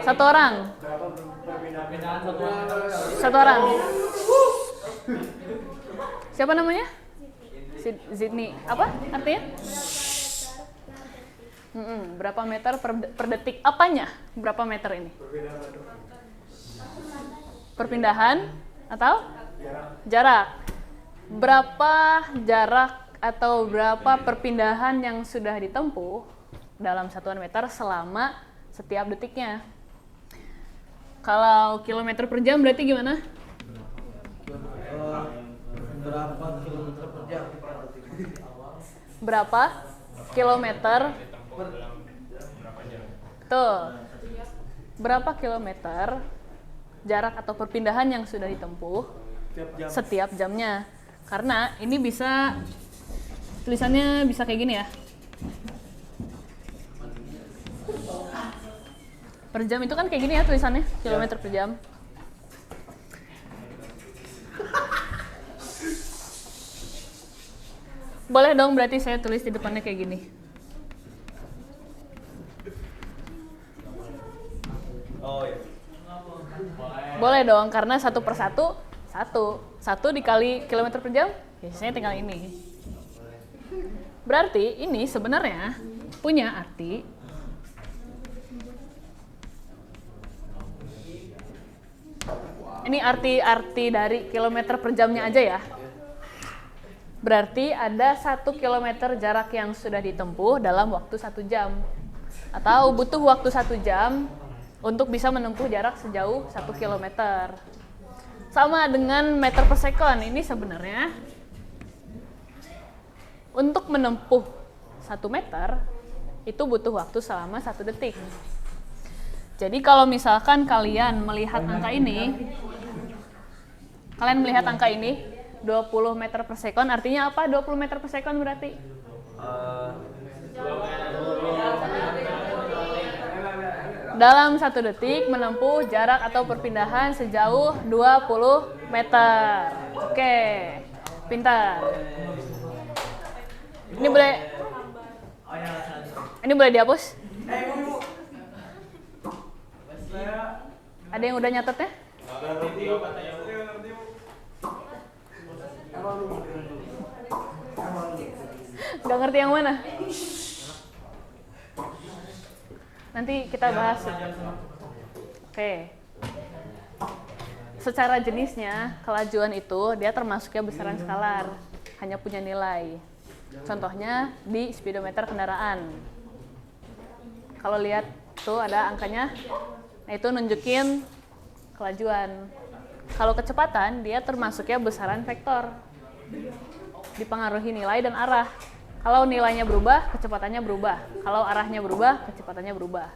Satu orang. Satu orang. Siapa namanya? Zidni. Apa artinya? Berapa meter per detik? Apanya? Berapa meter ini? Perpindahan atau jarak? Berapa jarak atau berapa perpindahan yang sudah ditempuh dalam satuan meter selama setiap detiknya? Kalau kilometer per jam berarti gimana? Berapa kilometer per jam? Berapa kilometer? Tuh. Berapa kilometer jarak atau perpindahan yang sudah ditempuh setiap jamnya? Karena ini bisa tulisannya bisa kayak gini ya. Per jam itu kan kayak gini ya tulisannya, kilometer per jam. Boleh dong berarti saya tulis di depannya kayak gini. Oh iya. Boleh dong, karena 1 per 1, 1 dikali kilometer per jam, biasanya tinggal ini. Berarti ini sebenarnya punya arti ini arti dari kilometer per jamnya aja ya. Berarti ada 1 kilometer jarak yang sudah ditempuh dalam waktu 1 jam. Atau butuh waktu 1 jam untuk bisa menempuh jarak sejauh 1 kilometer. Sama dengan meter per sekon, ini sebenarnya untuk menempuh 1 meter itu butuh waktu selama 1 detik. Jadi kalau misalkan kalian melihat angka ini, 20 meter per sekon, artinya apa 20 meter per sekon berarti? Dalam 1 detik menempuh jarak atau perpindahan sejauh 20 meter. Oke, pintar. Ini boleh dihapus? Ada yang udah nyatetnya? Gak ngerti yang mana? Nanti kita bahas. Oke. Secara jenisnya, kelajuan itu dia termasuknya besaran skalar, hanya punya nilai. Contohnya di speedometer kendaraan. Kalau lihat tuh ada angkanya, nah itu nunjukin kelajuan. Kalau kecepatan, dia termasuknya besaran vektor. Dipengaruhi nilai dan arah. Kalau nilainya berubah, kecepatannya berubah. Kalau arahnya berubah, kecepatannya berubah.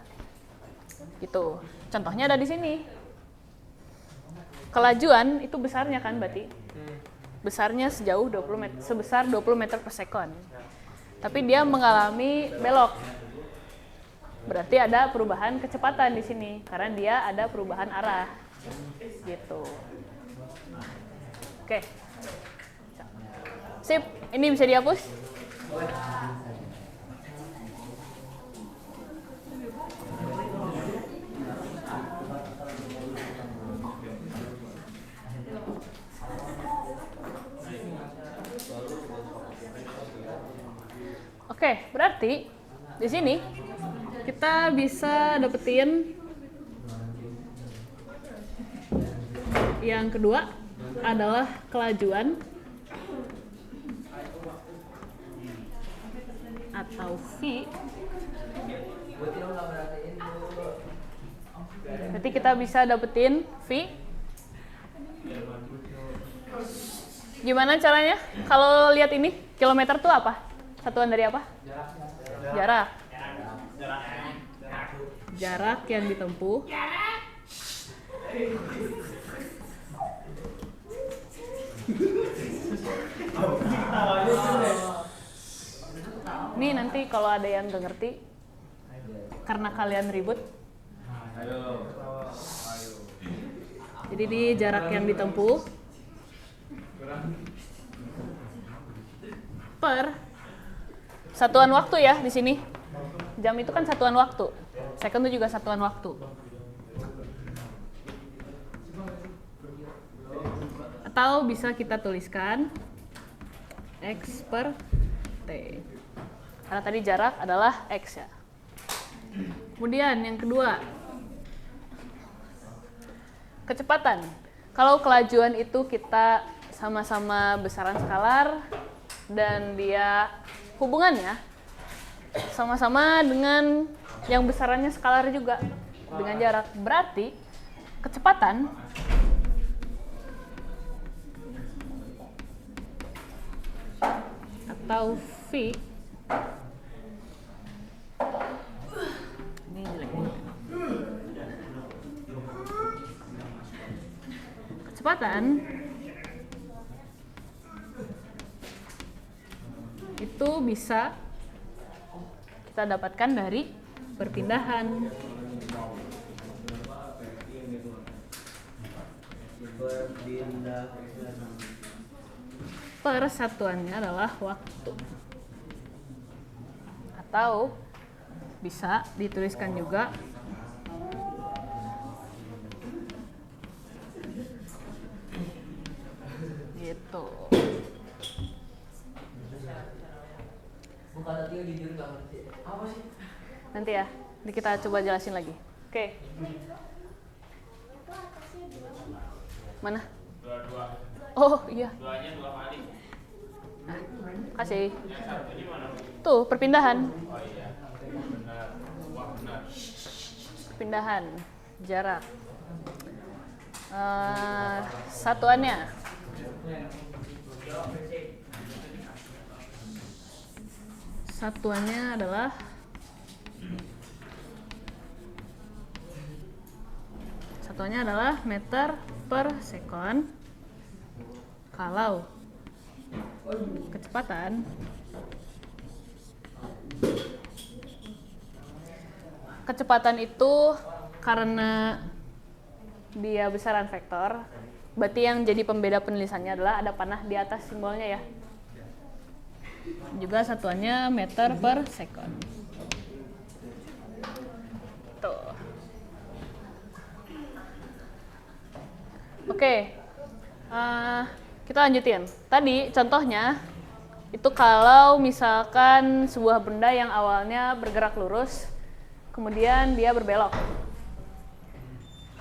Gitu. Contohnya ada di sini. Kelajuan itu besarnya kan berarti. Besarnya sejauh 20 meter, sebesar 20 meter per sekon. Tapi dia mengalami belok. Berarti ada perubahan kecepatan di sini karena dia ada perubahan arah. Gitu. Oke. Sip, ini bisa dihapus? Oke, berarti di sini kita bisa dapetin yang kedua adalah kelajuan atau V. Berarti kita bisa dapetin V. Gimana caranya? Kalau lihat ini, kilometer tuh apa? Satuan dari apa? Jarak. Jarak yang ditempuh. Nih nanti kalau ada yang nggak ngerti, karena kalian ribut. Jadi di jarak yang ditempuh per satuan waktu ya di sini. Jam itu kan satuan waktu. Second itu juga satuan waktu. Atau bisa kita tuliskan X per T. Karena tadi jarak adalah X ya. Kemudian yang kedua, kecepatan. Kalau kelajuan itu kita sama-sama besaran skalar dan dia hubungannya sama-sama dengan yang besarannya skalar juga dengan jarak. Berarti kecepatan atau V ini jelek nih. Kecepatan itu bisa kita dapatkan dari perpindahan. Per satuannya adalah waktu. Atau bisa dituliskan juga gitu. Nanti ya, kita coba jelasin lagi. Oke. Mana? Dua. Oh iya. Duanya 2 kali. Nah, kasih. Yang satu ini mana? Tuh perpindahan. Oh iya. Benar. Wah, benar. Perpindahan jarak. Satuannya. Satuannya adalah meter per sekon. Kalau kecepatan itu karena dia besaran vektor, berarti yang jadi pembeda penulisannya adalah ada panah di atas simbolnya ya. Juga satuannya meter per sekon. Tuh. Oke. Kita lanjutin. Tadi contohnya itu kalau misalkan sebuah benda yang awalnya bergerak lurus, kemudian dia berbelok.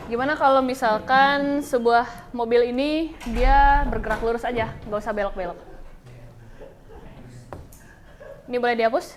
Gimana kalau misalkan sebuah mobil ini dia bergerak lurus aja, nggak usah belok-belok? Ini boleh dihapus?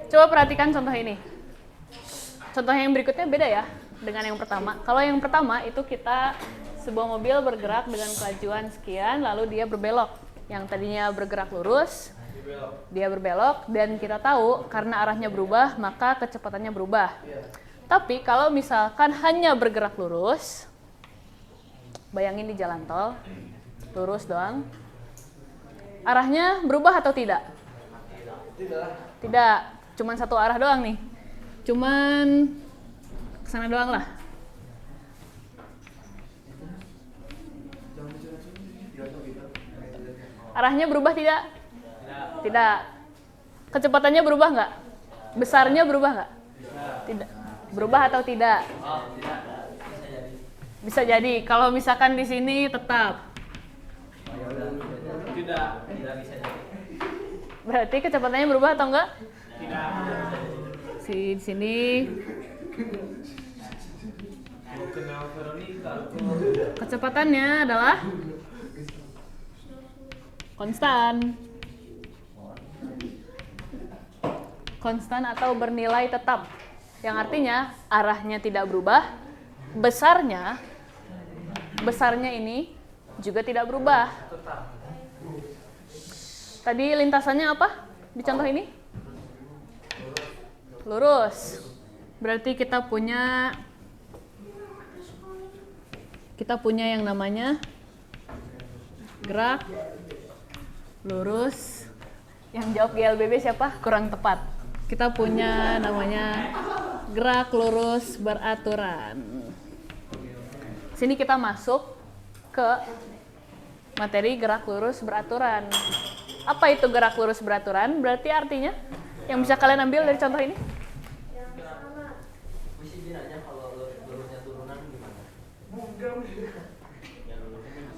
Coba perhatikan contoh ini. Contoh yang berikutnya beda ya dengan yang pertama. Kalau yang pertama itu kita sebuah mobil bergerak dengan kelajuan sekian, lalu dia berbelok. Yang tadinya bergerak lurus, Dia berbelok dan kita tahu karena arahnya berubah maka kecepatannya berubah. Tapi kalau misalkan hanya bergerak lurus, bayangin di jalan tol, lurus doang, arahnya berubah atau tidak? Tidak, cuman satu arah doang nih. Cuman kesana doang lah. Arahnya berubah tidak? Tidak. Kecepatannya berubah nggak? Besarnya berubah nggak? Tidak. Berubah atau tidak? Bisa jadi. Kalau misalkan di sini tetap. Tidak bisa jadi. Berarti kecepatannya berubah atau enggak? Tidak. Di sini kecepatannya adalah konstan. Konstan atau bernilai tetap. Yang artinya arahnya tidak berubah, besarnya ini juga tidak berubah. Tadi lintasannya apa di contoh ini? Lurus. Berarti kita punya yang namanya gerak lurus. Yang jawab GLBB siapa? Kurang tepat. Kita punya namanya gerak lurus beraturan. Sini kita masuk ke materi gerak lurus beraturan. Apa itu gerak lurus beraturan? Berarti artinya yang bisa kalian ambil dari contoh ini?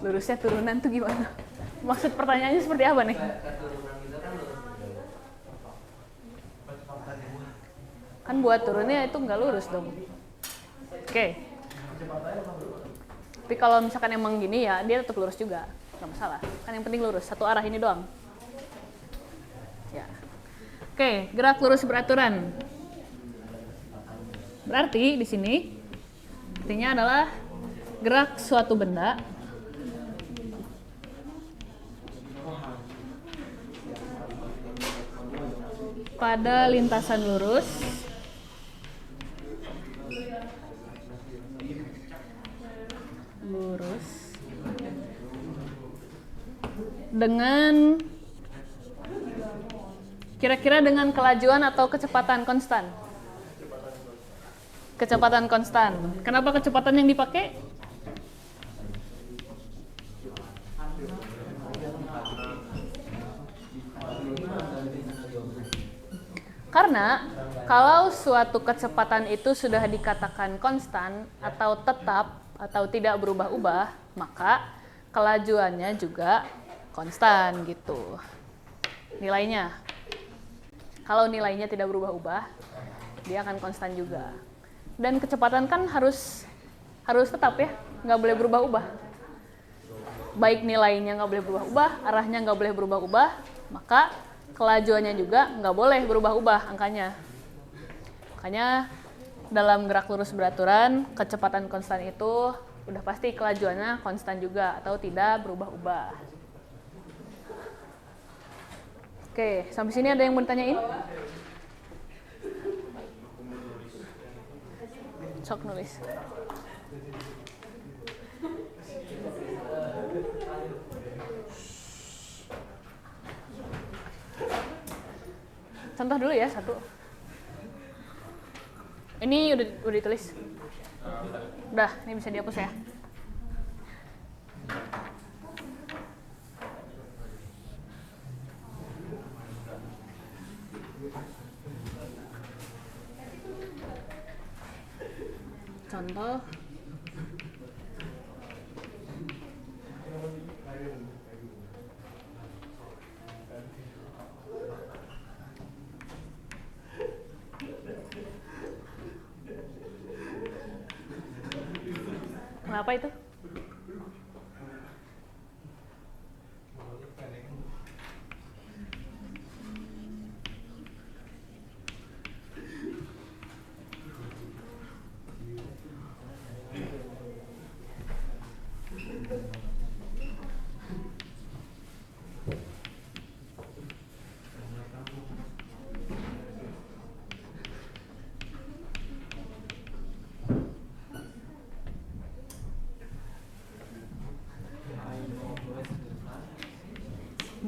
Lurusnya turunan tuh gimana? Maksud pertanyaannya seperti apa nih? Kan buat turunnya itu nggak lurus dong. Oke. Tapi kalau misalkan emang gini ya, dia tetap lurus juga. Nggak masalah. Kan yang penting lurus. Satu arah ini doang. Ya. Oke, gerak lurus beraturan. Berarti di sini artinya adalah gerak suatu benda pada lintasan lurus dengan kira-kira dengan kelajuan atau kecepatan konstan. Kecepatan konstan. Kenapa kecepatan yang dipakai? Karena kalau suatu kecepatan itu sudah dikatakan konstan atau tetap atau tidak berubah-ubah, maka kelajuannya juga konstan gitu. Nilainya. Kalau nilainya tidak berubah-ubah, dia akan konstan juga. Dan kecepatan kan harus tetap ya, nggak boleh berubah-ubah. Baik nilainya nggak boleh berubah-ubah, arahnya nggak boleh berubah-ubah, maka kelajuannya juga nggak boleh berubah-ubah angkanya. Makanya dalam gerak lurus beraturan, kecepatan konstan itu udah pasti kelajuannya konstan juga atau tidak berubah-ubah. Oke, sampai sini ada yang mau ditanyain? Sok nulis. Contoh dulu ya satu. Ini udah ditulis. Udah, ini bisa dihapus ya. Contoh. Kenapa itu?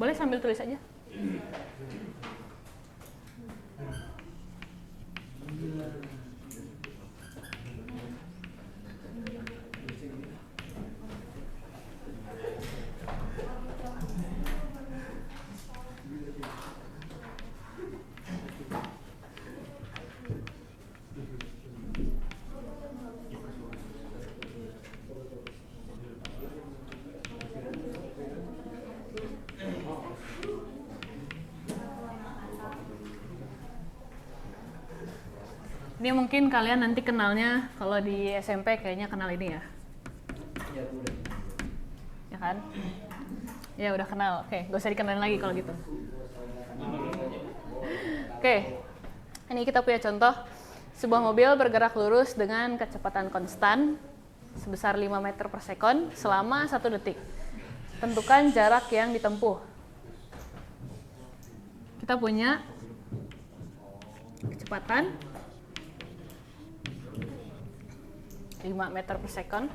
Boleh sambil tulis aja. Ini mungkin kalian nanti kenalnya kalau di SMP kayaknya kenal ini ya. Ya udah. Ya kan? Ya udah kenal. Oke, gak usah dikenalin lagi kalau gitu. Oke. Ini kita punya contoh. Sebuah mobil bergerak lurus dengan kecepatan konstan sebesar 5 meter per sekon selama 1 detik. Tentukan jarak yang ditempuh. Kita punya kecepatan 5 meter per sekon.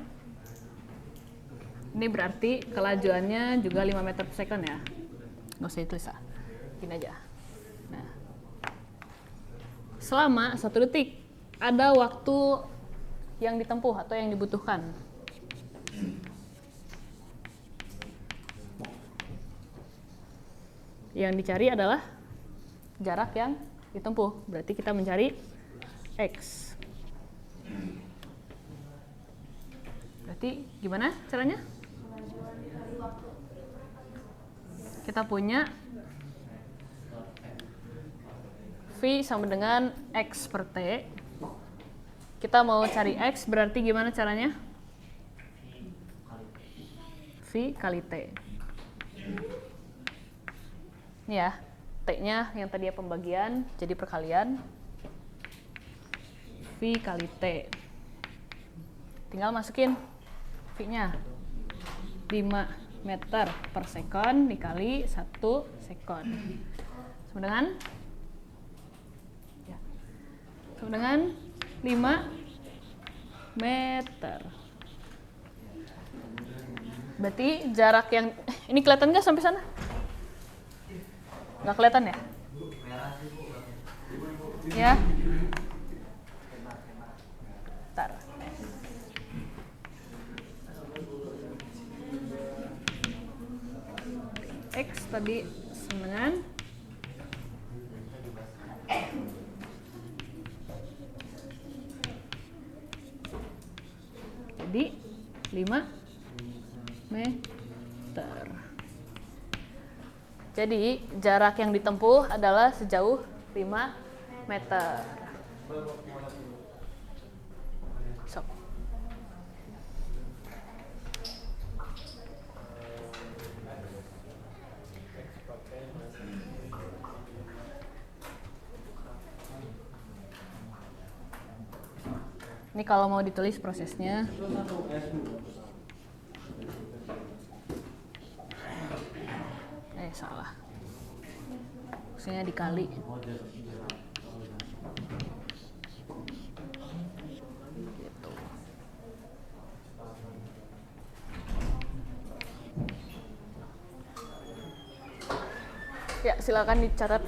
Ini berarti kelajuannya juga 5 meter per sekon ya. Nggak usah ditulis lah. Gini aja. Nah. Selama 1 detik ada waktu yang ditempuh atau yang dibutuhkan. Yang dicari adalah jarak yang ditempuh. Berarti kita mencari X. Berarti gimana caranya? Kita punya V sama dengan X per T. Kita mau cari X, berarti gimana caranya? V kali T. Ini ya, T-nya yang tadi pembagian, jadi perkalian. V kali T. Tinggal masukin V-nya 5 meter per sekon dikali 1 sekon sama dengan ya, sama dengan 5 meter. Berarti jarak yang ini kelihatan nggak sampai sana? Nggak kelihatan ya? Ya. Bentar. X tadi sama dengan jadi 5 meter. Jadi jarak yang ditempuh adalah sejauh 5 meter. Sok. Ini kalau mau ditulis prosesnya. Salah. Maksudnya dikali. Gitu. Ya, silakan dicatat.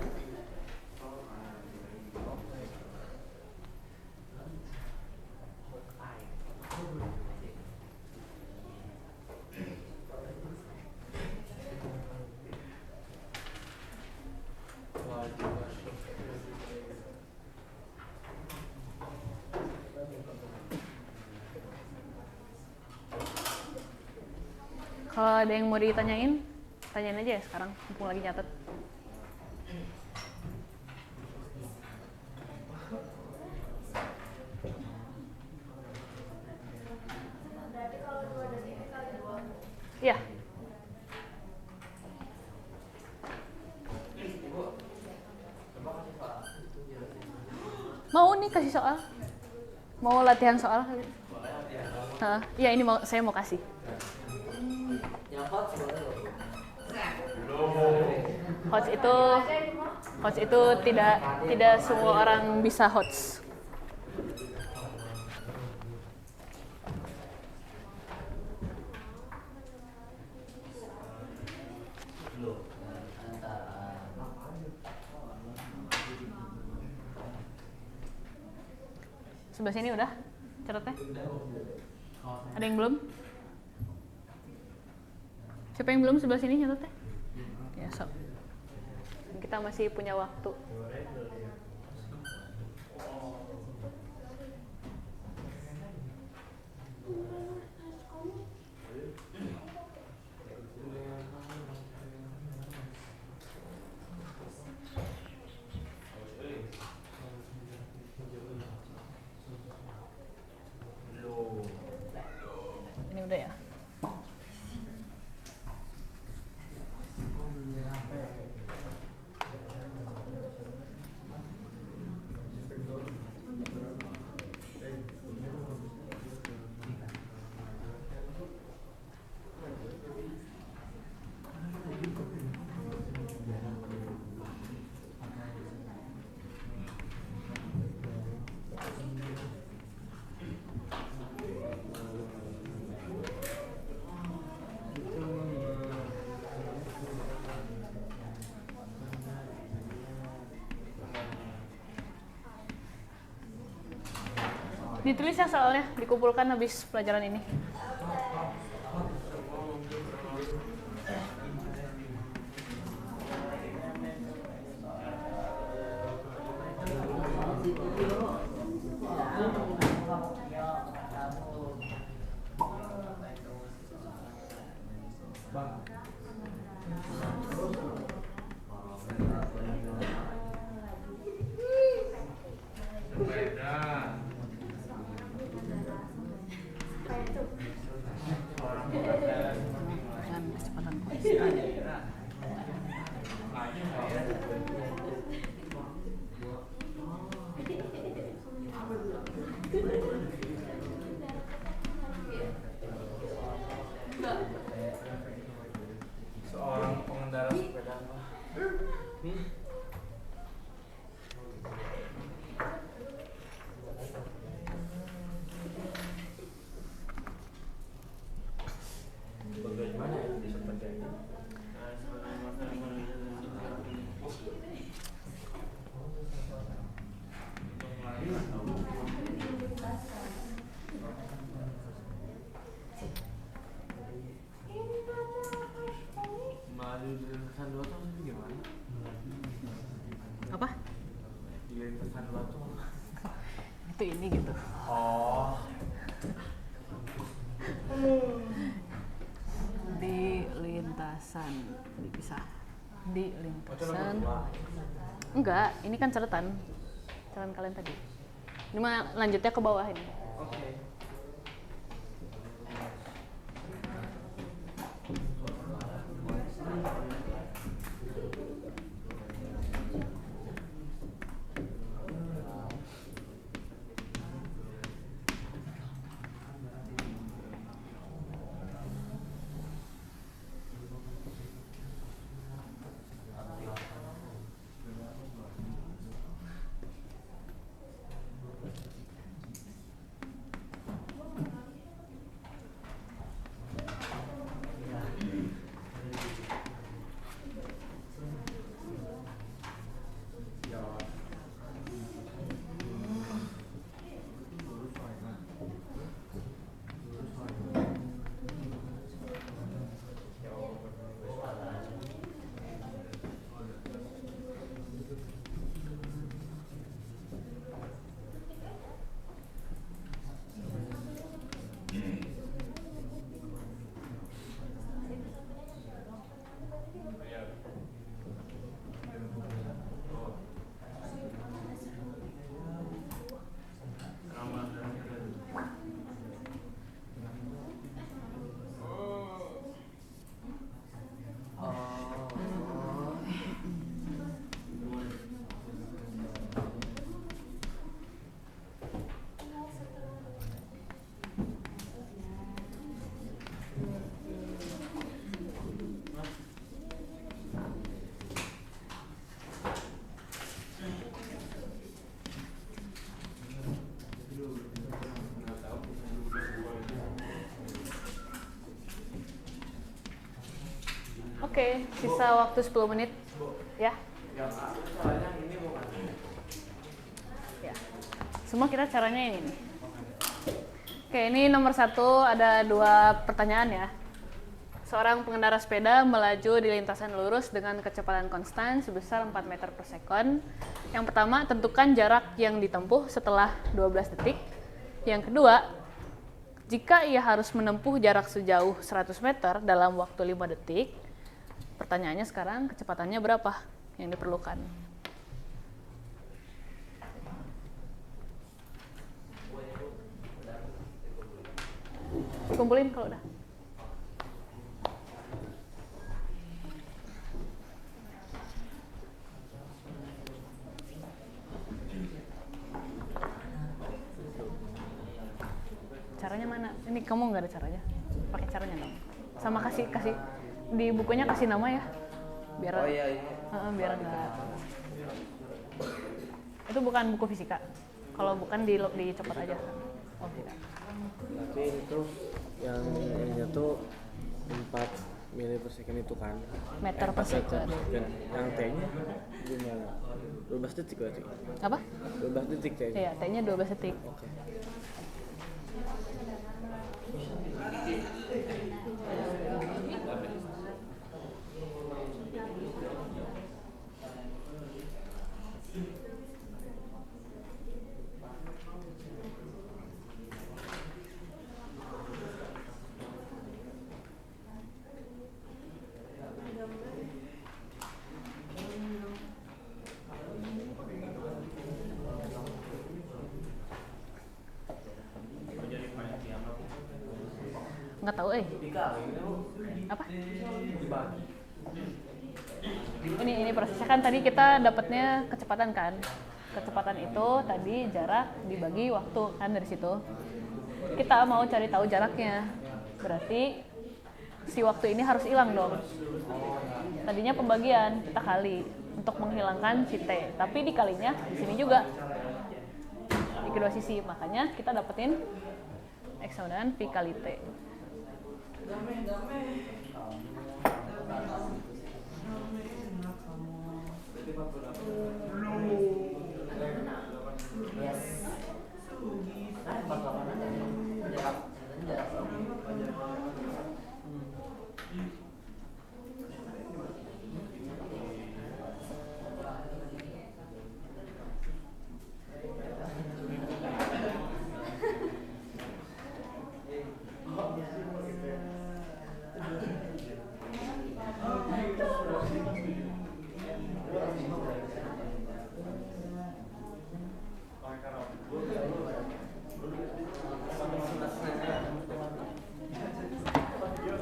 Kalau ada yang mau ditanyain, tanyain aja ya sekarang, mumpung lagi nyatet. Berarti kalau 2 detik dikali 2. Iya. Mau nih kasih soal? Mau latihan soal? Iya, ini saya mau kasih. Hots itu tidak semua orang bisa hots. Sebelah sini udah catatnya? Ada yang belum? Siapa yang belum sebelah sini catatnya? Ya, sok. Kita masih punya waktu. Ini udah ya? Ditulis ya soalnya, dikumpulkan habis pelajaran ini. Dengan kecepatan konstan. Seorang pengendara sepeda. Bagaimana itu bisa terjadi? Maju di lintasan dua tuh gimana? Apa? Di lintasan dua tuh. Itu ini gitu. Oh. Di lintasan dipisah. Di Oh, itu nomor lintasan. 2. Enggak, ini kan catatan kalian tadi. Ini mah lanjutnya ke bawah ini. Oke. Oke, sisa waktu 10 menit. Ya. Yang aku soalnya ini bukan. Ya. Semua kita caranya ini nih. Oke, ini nomor 1 ada 2 pertanyaan ya. Seorang pengendara sepeda melaju di lintasan lurus dengan kecepatan konstan sebesar 4 meter per sekon. Yang pertama, tentukan jarak yang ditempuh setelah 12 detik. Yang kedua, jika ia harus menempuh jarak sejauh 100 meter dalam waktu 5 detik, pertanyaannya sekarang kecepatannya berapa yang diperlukan? Kumpulin kalau udah. Caranya mana? Ini kamu nggak ada caranya. Pakai caranya dong. Sama kasih di bukunya kasih nama ya. Biar Oh iya ini. biar nggak. Itu bukan buku fisika. Kalau bukan dicopot aja. Oh tidak. Tapi itu yang ininya tuh 4 mili per second itu kan. Meter per second. Yang T-nya gimana? 12 detik berarti. Apa? 12 detik T-nya. Iya, T-nya 12 detik. Oke. Nggak tahu apa ini prosesnya kan tadi kita dapatnya kecepatan kan, kecepatan itu tadi jarak dibagi waktu kan, dari situ kita mau cari tahu jaraknya, berarti si waktu ini harus hilang dong. Tadinya pembagian kita kali untuk menghilangkan si T, tapi dikalinya di sini juga di kedua sisi, makanya kita dapetin X sama dengan P kali T.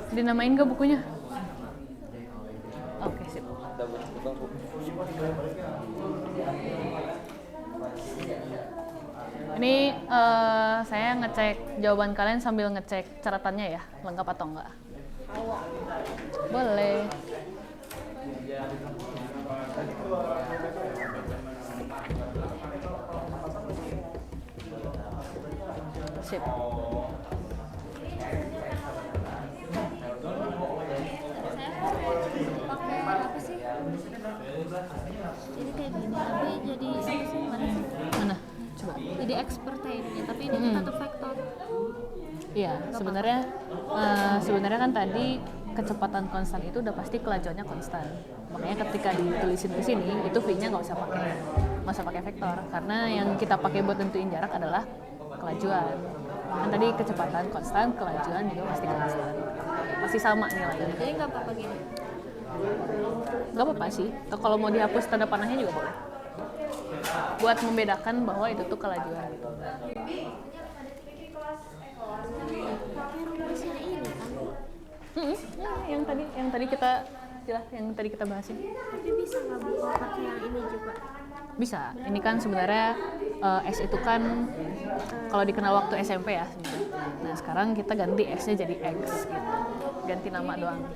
Dinamain gak bukunya? Oke, sip. Ini saya ngecek jawaban kalian sambil ngecek catatannya ya, lengkap atau enggak? Boleh. Sip. Pakai apa sih? Jadi kayak gini, tapi jadi apa sih? Mana? Coba. Jadi expert ini, tapi ini Hmm. satu vektor. Iya, sebenarnya kan tadi kecepatan konstan itu udah pasti kelajuannya konstan. Makanya ketika ditulisin ke sini itu v-nya nggak usah pakai vektor, karena yang kita pakai buat nentuin jarak adalah kelajuan. Kan tadi kecepatan konstan, kelajuan juga pasti konstan. Pasti sama nilainya. Jadi nggak apa-apa gini. Nggak apa-apa sih. Kalau mau dihapus tanda panahnya juga boleh. Buat membedakan bahwa itu tuh kelajuan gitu. Rumusnya ini kan. Ya, yang tadi kita bahasin. Tapi bisa nggak buka pakai yang ini juga? Bisa. Ini kan sebenarnya S itu kan kalau dikenal waktu SMP ya sebenarnya. Nah, sekarang kita ganti S-nya jadi X gitu. Ganti nama doang.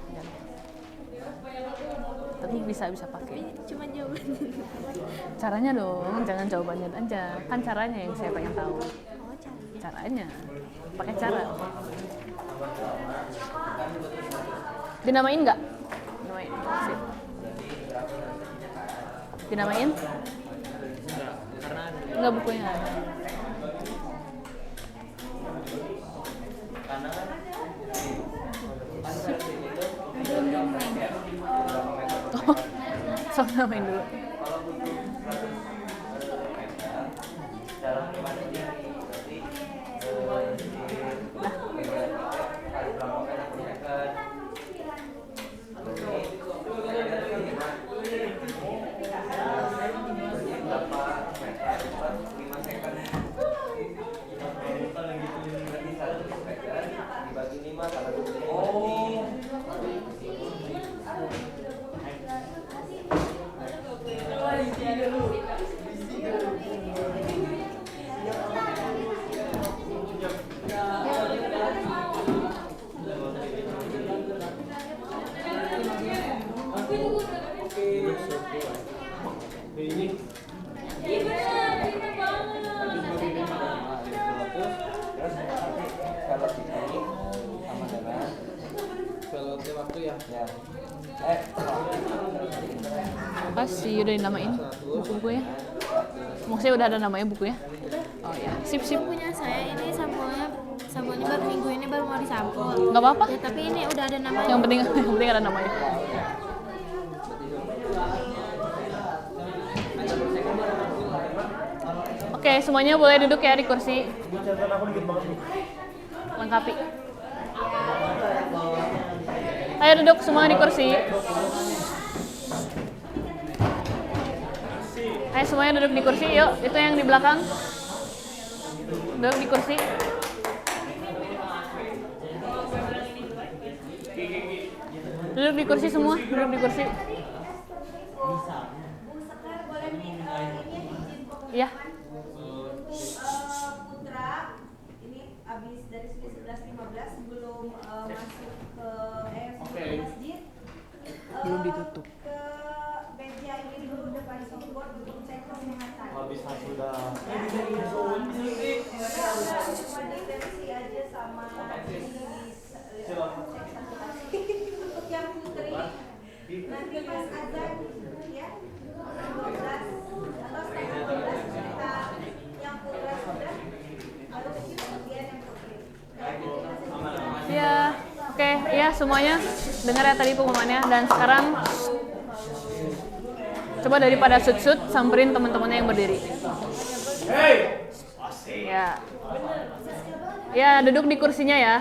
Tapi bisa pakai. Cuma jawabannya. Caranya dong, jangan jawabannya aja. Kan caranya yang saya pengen tahu. Oh, caranya. Caranya. Pakai cara. Dinamain nggak? Dinamain. Sip. Dinamain? Enggak, karena Nggak, bukunya ada. mana kan? Kan versi itu berapa meter? Sok namain dulu. Kalau butuh 100 meter, dalam 5 detik berarti Nah, kali berapa meter per second? Berapa meter per 5 second? Berarti 100 meter dibagi 5 sama 25 detik. Terus nanti kalau di sini sama dengan Kalau tiap waktu ya. ya apa sih udah dinamain buku-bukunya? Maksudnya udah ada namanya bukunya? Oh ya, sip. Punya saya ini sampulnya baru minggu ini baru mau disampul. Nggak apa-apa. Ya, tapi ini udah ada namanya. Yang penting ada namanya. Oke, semuanya boleh duduk ya di kursi. Lengkapi. Ayo duduk semua di kursi. Ayo semuanya duduk di kursi, yuk. Itu yang di belakang. Duduk di kursi. Duduk di kursi semua, duduk di kursi. Iya. Putra ini habis dari sini 11.15 sebelum masuk ke masjid Belum ditutup. ke meja ini dulu depan softboard untuk cek kesehatan. Habis sudah. Cuma diversi aja sama ini cek satu kali. Untuk yang putri nanti pas azan ya 12 atau setengah 12 kita yang putra sudah baru kemudian yang putri. Ya, oke, ya semuanya dengar ya tadi pengumumannya dan sekarang coba daripada sut-sut samperin teman-temannya yang berdiri. Ya. Ya, duduk di kursinya ya.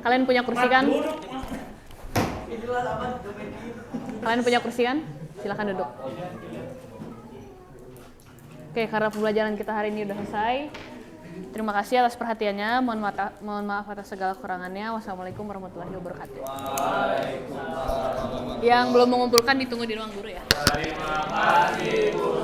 Kalian punya kursi kan? Kalian punya kursi kan? Silakan duduk. Oke, karena pembelajaran kita hari ini udah selesai. Terima kasih atas perhatiannya. Mohon maaf atas segala kekurangannya. Wassalamualaikum warahmatullahi wabarakatuh. Yang belum mengumpulkan ditunggu di ruang guru ya. Terima kasih Bu.